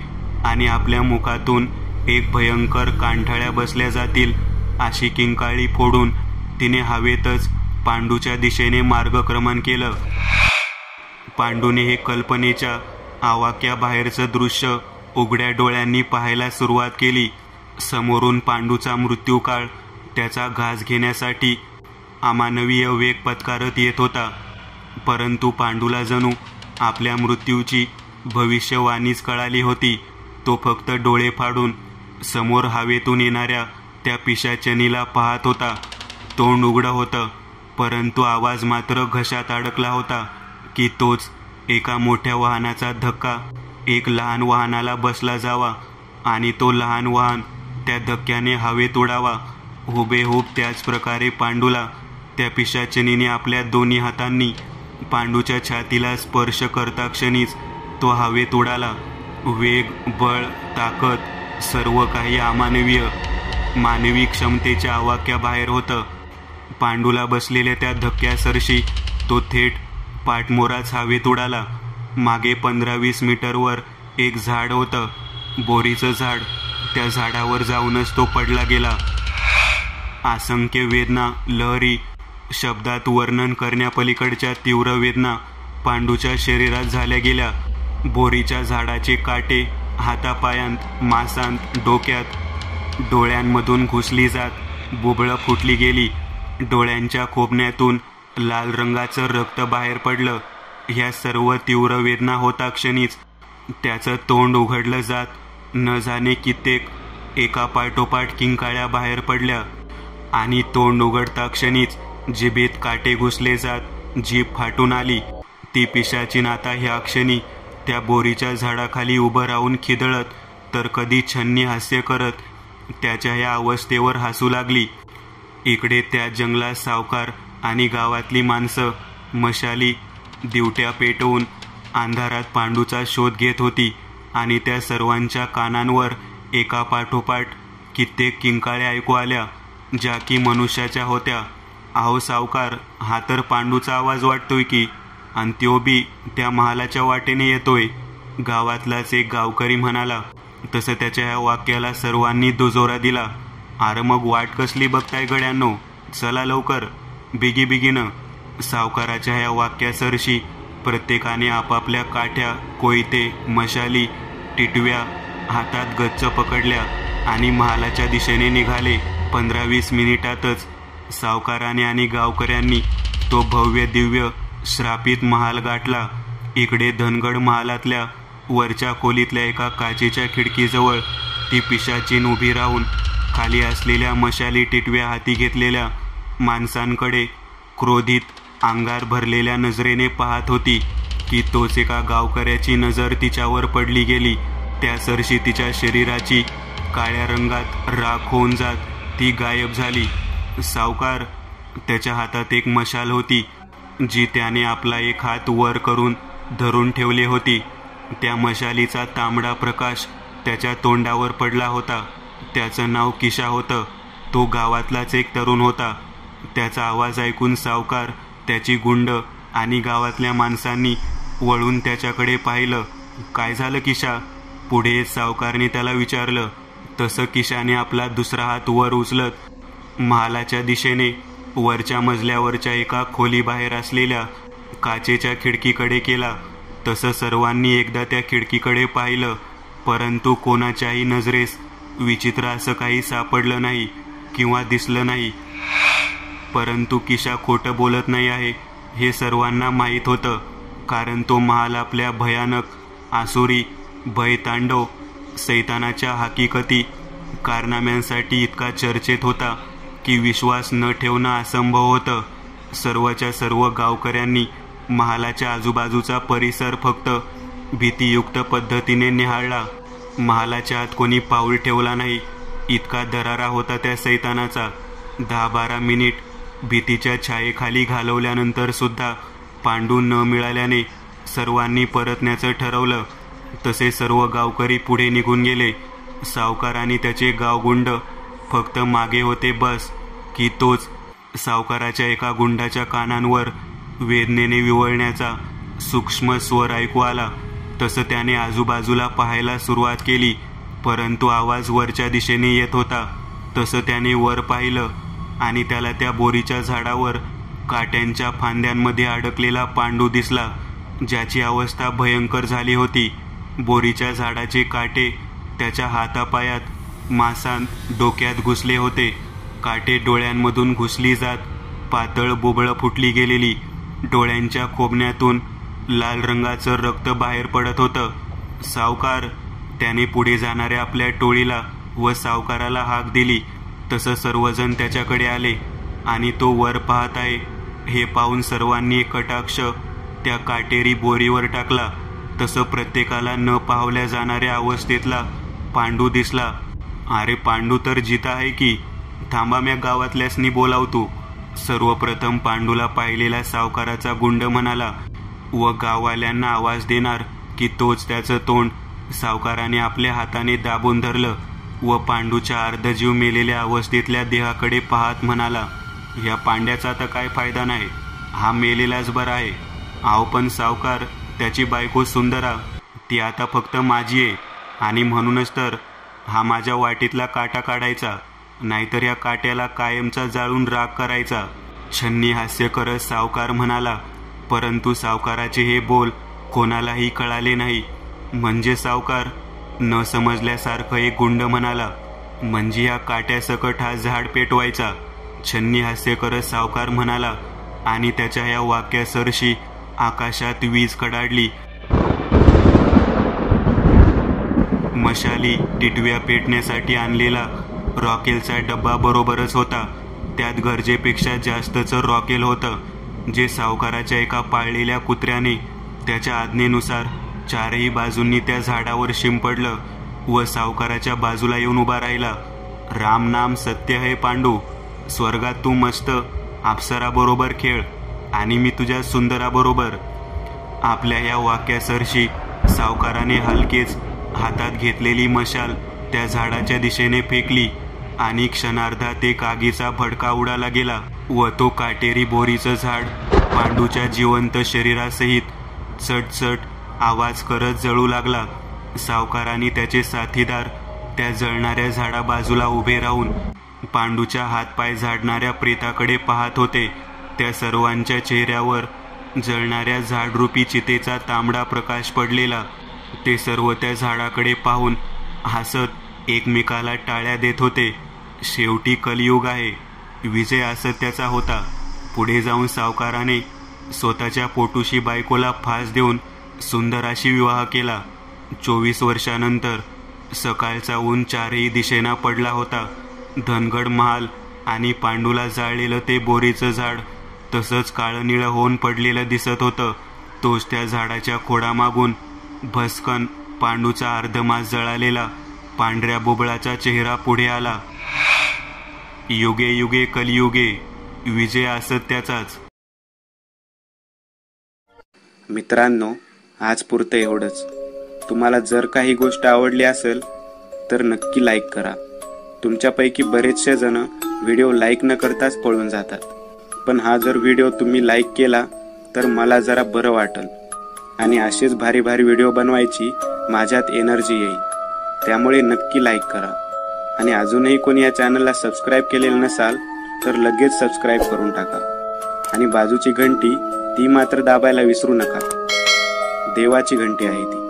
आणि आपल्या मुखातून एक भयंकर कांठळ्या बसल्या जातील अशी किंकाळी फोडून तिने हवेतच पांडूच्या दिशेने मार्गक्रमण केलं. पांडूने हे कल्पनेच्या आवाक्याबाहेरचं दृश्य उघड्या डोळ्यांनी पाहायला सुरुवात केली. समोरून पांडूचा मृत्यूकाळ त्याचा घास घेण्यासाठी अमानवीय वेग पत्कारत येत होता. परंतु पांडूला जणू आपल्या मृत्यूची भविष्यवाणीच कळाली होती. तो फक्त डोळे फाडून समोर हवेतून येणाऱ्या त्या पिशाचनीला पाहत होता. तोंड उघडं होतं, परंतु आवाज मात्र घशात अडकला होता की तोच एका मोठ्या वाहनाचा धक्का एक लहान वाहनाला बसला जावा आणि तो लहान वाहन त्या धक्क्याने हवेत उडावा. हुबेहूब त्याच प्रकारे पांडूला त्या पिशाचनीने आपल्या दोन्ही हातांनी पांडूच्या छातीला स्पर्श करता क्षणीच तो हवेत उडाला. वेग, बळ, ताकद सर्व काही अमानवीय मानवी क्षमतेच्या आवाक्याबाहेर होतं. पांडूला बसलेल्या त्या धक्क्यासरशी तो थेट पाठमोराच हवेत उडाला. मागे 15-20 मीटरवर एक झाड होतं, बोरीचं झाड. त्या झाडावर जाऊनच तो पडला गेला. असंख्य वेदना, लहरी, शब्दात वर्णन करण्यापलीकडच्या तीव्र वेदना पांडूच्या शरीरात झाल्या गेल्या. बोरीच्या झाडाचे काटे हातापायांत, मासांत, डोक्यात, डोळ्यांमधून घुसली जात बुबळं फुटली गेली. डोळ्यांच्या खोबण्यातून लाल रंगाचं रक्त बाहेर पडलं. ह्या सर्व तीव्र वेदना होता क्षणीच त्याचं तोंड उघडलं जात न जाणे कित्येक एका पाठोपाठ किंकाळ्या बाहेर पडल्या आणि तोंड उघडता क्षणीच जिभेत काटे घुसले जात जीभ फाटून आली. ती पिशाचीन आता ह्या क्षणी त्या बोरीच्या झाडाखाली उभं राहून खिदळत तर कधी छन्नी हास्य करत त्याच्या या अवस्थेवर हसू लागली. इकडे त्या जंगलात सावकार आणि गावातली माणसं मशाली दिवट्या पेटवून अंधारात पांडूचा शोध घेत होती आणि त्या सर्वांच्या कानांवर एका पाठोपाठ कित्येक किंकाळ्या ऐकू आल्या, ज्या की मनुष्याच्या होत्या. अहो सावकार, हा तर पांडूचा आवाज वाटतोय की, आणि त्यो बी त्या महालाच्या वाटेने येतोय. गावातलाच एक गावकरी म्हणाला. तसं त्याच्या ह्या वाक्याला सर्वांनी दुजोरा दिला. अरे मग वाट कसली बघताय गड्यांनो, चला लवकर, बिगी बिगीनं. सावकाराच्या ह्या वाक्यासरशी प्रत्येकाने आपापल्या काठ्या, कोयते, मशाली, टिटव्या हातात गच्च पकडल्या आणि महालाच्या दिशेने निघाले. 15-20 मिनिटातच सावकाराने आणि गावकऱ्यांनी तो भव्य दिव्य श्रापित महाल गाठला. इकडे धनगड महालातल्या वरच्या खोलीतल्या एका काचेच्या खिडकीजवळ ती पिशाचीन उभी राहून खाली असलेल्या मशाली टिटव्या हाती घेतलेल्या माणसांकडे क्रोधित, अंगार भरलेल्या नजरेने पाहत होती की तोच एका गावकऱ्याची नजर तिच्यावर पडली गेली. त्या सरशी तिच्या शरीराची काळ्या रंगात राख होऊन जात ती गायब झाली. सावकार, त्याच्या हातात एक मशाल होती, जी त्याने आपला एक हात वर करून धरून ठेवली होती. त्या मशालीचा तांबडा प्रकाश त्याच्या तोंडावर पडला होता. त्याचं नाव किशा होतं. तो गावातलाच एक तरुण होता. त्याचा आवाज ऐकून सावकार, त्याची गुंड आणि गावातल्या माणसांनी वळून त्याच्याकडे पाहिलं. काय झालं किशा? पुढे सावकारने त्याला विचारलं. तसं किशाने आपला दुसरा हात वर उचलत महालाच्या दिशेने वरच्या मजल्यावरच्या एका खोलीबाहेर असलेल्या काचेच्या खिडकीकडे केला. तसं सर्वांनी एकदा त्या खिडकीकडे पाहिलं, परंतु कोणाच्याही नजरेस विचित्र असं काही सापडलं नाही किंवा दिसलं नाही. परंतु किशा खोटं बोलत नाही आहे हे सर्वांना माहीत होतं, कारण तो महाल आपल्या भयानक आसुरी भयतांडव सैतानाच्या हकीकती कारनाम्यांसाठी इतका चर्चेत होता की विश्वास न ठेवणं असंभव होतं. सर्वच्या सर्व गावकऱ्यांनी महालाच्या आजूबाजूचा परिसर फक्त भीतीयुक्त पद्धतीने निहाळला. महालाच्या आत कोणी पाऊल ठेवला नाही, इतका दरारा होता त्या सैतानाचा. 10-12 मिनिट भीतीच्या छायेखाली घालवल्यानंतर सुद्धा पांडू न मिळाल्याने सर्वांनी परतण्याचं ठरवलं. तसे सर्व गावकरी पुढे निघून गेले. सावकार आणि त्याचे गावगुंड फक्त मागे होते. बस की तोच सावकाराच्या एका गुंडाच्या कानांवर वेदनेने विवळण्याचा सूक्ष्म स्वर ऐकू आला. तसं त्याने आजूबाजूला पाहायला सुरुवात केली, परंतु आवाज वरच्या दिशेने येत होता. तसं त्याने वर पाहिलं आणि त्याला त्या बोरीच्या झाडावर काट्यांच्या फांद्यांमध्ये अडकलेला पांडू दिसला, ज्याची अवस्था भयंकर झाली होती. बोरीच्या झाडाचे काटे त्याच्या हातापायात मांसात डोक्यात घुसले होते. काटे डोळ्यांमधून घुसली जात पातळ बोबळं फुटली गेलेली. डोळ्यांच्या खोबण्यातून लाल रंगाचं रक्त बाहेर पडत होतं. सावकार, त्याने पुढे जाणाऱ्या आपल्या टोळीला व सावकाराला हाक दिली. तसं सर्वजण त्याच्याकडे आले आणि तो वर पाहत आहे हे पाहून सर्वांनी एक कटाक्ष त्या काटेरी बोरीवर टाकला. तसं प्रत्येकाला न पाहवल्या जाणाऱ्या अवस्थेतला पांडू दिसला. अरे पांडू तर जिता आहे की, थांबा म्या गावातल्यासनी बोलावतो. सर्वप्रथम पांडूला पाहिलेला सावकाराचा गुंड म्हणाला व गाववाल्यांना आवाज देणार की तोच त्याचं तोंड सावकाराने आपल्या हाताने दाबून धरलं व पांडूच्या अर्धजीव मेलेल्या अवस्थेतल्या देहाकडे पाहत म्हणाला, ह्या पांड्याचा तर काय फायदा नाही, हा मेलेलाच बरा आहे. आहो पण सावकार, त्याची बायको सुंदरा ती आता फक्त माझी आहे आणि म्हणूनच तर हा माझ्या वाटीतला काटा काढायचा, नाहीतर या काट्याला कायमचा जाळून राख करायचा. छन्नी हास्य करत सावकार म्हणाला. परंतु सावकाराचे हे बोल कोणालाही कळाले नाही. म्हणजे सावकार, न समजल्यासारखं एक गुंड म्हणाला, म्हणजे या काट्यासकट हा झाड पेटवायचा. छन्नी हास्य करत सावकार म्हणाला आणि त्याच्या या वाक्यासरशी आकाशात वीज कडाडली. मशाली टिटव्या पेटण्यासाठी आणलेला रॉकेलचा डब्बा बरोबरच होता. त्यात गरजेपेक्षा जास्तचं रॉकेल होतं, जे सावकाराच्या एका पाळलेल्या कुत्र्याने त्याच्या आज्ञेनुसार चारही बाजूंनी त्या झाडावर शिंपडलं व सावकाराच्या बाजूला येऊन उभा राहिला. राम नाम सत्य है पांडू, स्वर्गात तू मस्त अप्सराबरोबर खेळ आणि मी तुझ्या सुंदराबरोबर. आपल्या या वाक्यासरशी सावकाराने हलकेच हातात घेतलेली मशाल त्या झाडाच्या दिशेने फेकली आणि क्षणार्धात एक आगीचा भडका उडाला गेला व तो काटेरी बोरीचं झाड पांडूच्या जिवंत शरीरासहित चटचट आवाज करत जळू लागला. सावकाराने त्याचे साथीदार त्या जळणाऱ्या झाडा बाजूला उभे राहून पांडूच्या हातपाय झाडणाऱ्या प्रेताकडे पाहत होते. त्या सर्वांच्या चेहऱ्यावर जळणाऱ्या झाडरूपी चितेचा तांबडा प्रकाश पडलेला. ते सर्व त्या झाडाकडे पाहून हसत एकमेकाला टाळ्या देत होते. शेवटी कलियुग आहे, विजय असत्याचा होता. पुढे जाऊन सावकाराने स्वतःच्या पोटूशी बायकोला फास देऊन सुंदराशी विवाह केला. 24 वर्षानंतर सकाळचा ऊन चारही दिशेना पडला होता. धनगड महाल आणि पांडूला जाळलेलं ते बोरीचं झाड तसंच काळं निळं होऊन पडलेलं दिसत होतं. तोच त्या झाडाच्या खोडामागून भस्कन पांडूचा अर्धमास जळालेला पांढऱ्या बोबळाचा चेहरा पुढे आला. युगे युगे कलियुगे, विजय असत्याचाच. मित्रांनो, आज पुरतं एवढंच. तुम्हाला जर काही गोष्ट आवडली असेल तर नक्की लाईक करा. तुमच्यापैकी बरेचसे जण व्हिडिओ लाईक न करताच पळून जातात, पण हा जर व्हिडिओ तुम्ही लाईक केला तर मला जरा बरं वाटेल. आणि असेच भारी भारी व्हिडिओ बनवायची माझ्यात एनर्जी येईल. त्यामुळे नक्की लाईक करा. आणि अजूनही कोणी या चॅनलला सबस्क्राईब केलेलं नसाल तर लगेच सबस्क्राईब करून टाका. आणि बाजूची घंटी ती मात्र दाबायला विसरू नका. देवाची घंटी आहे ती.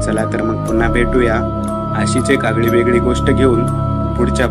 चला तर मग पुन्हा भेटूया अशीच एक आगळी वेगळी गोष्ट घेऊन पुढच्या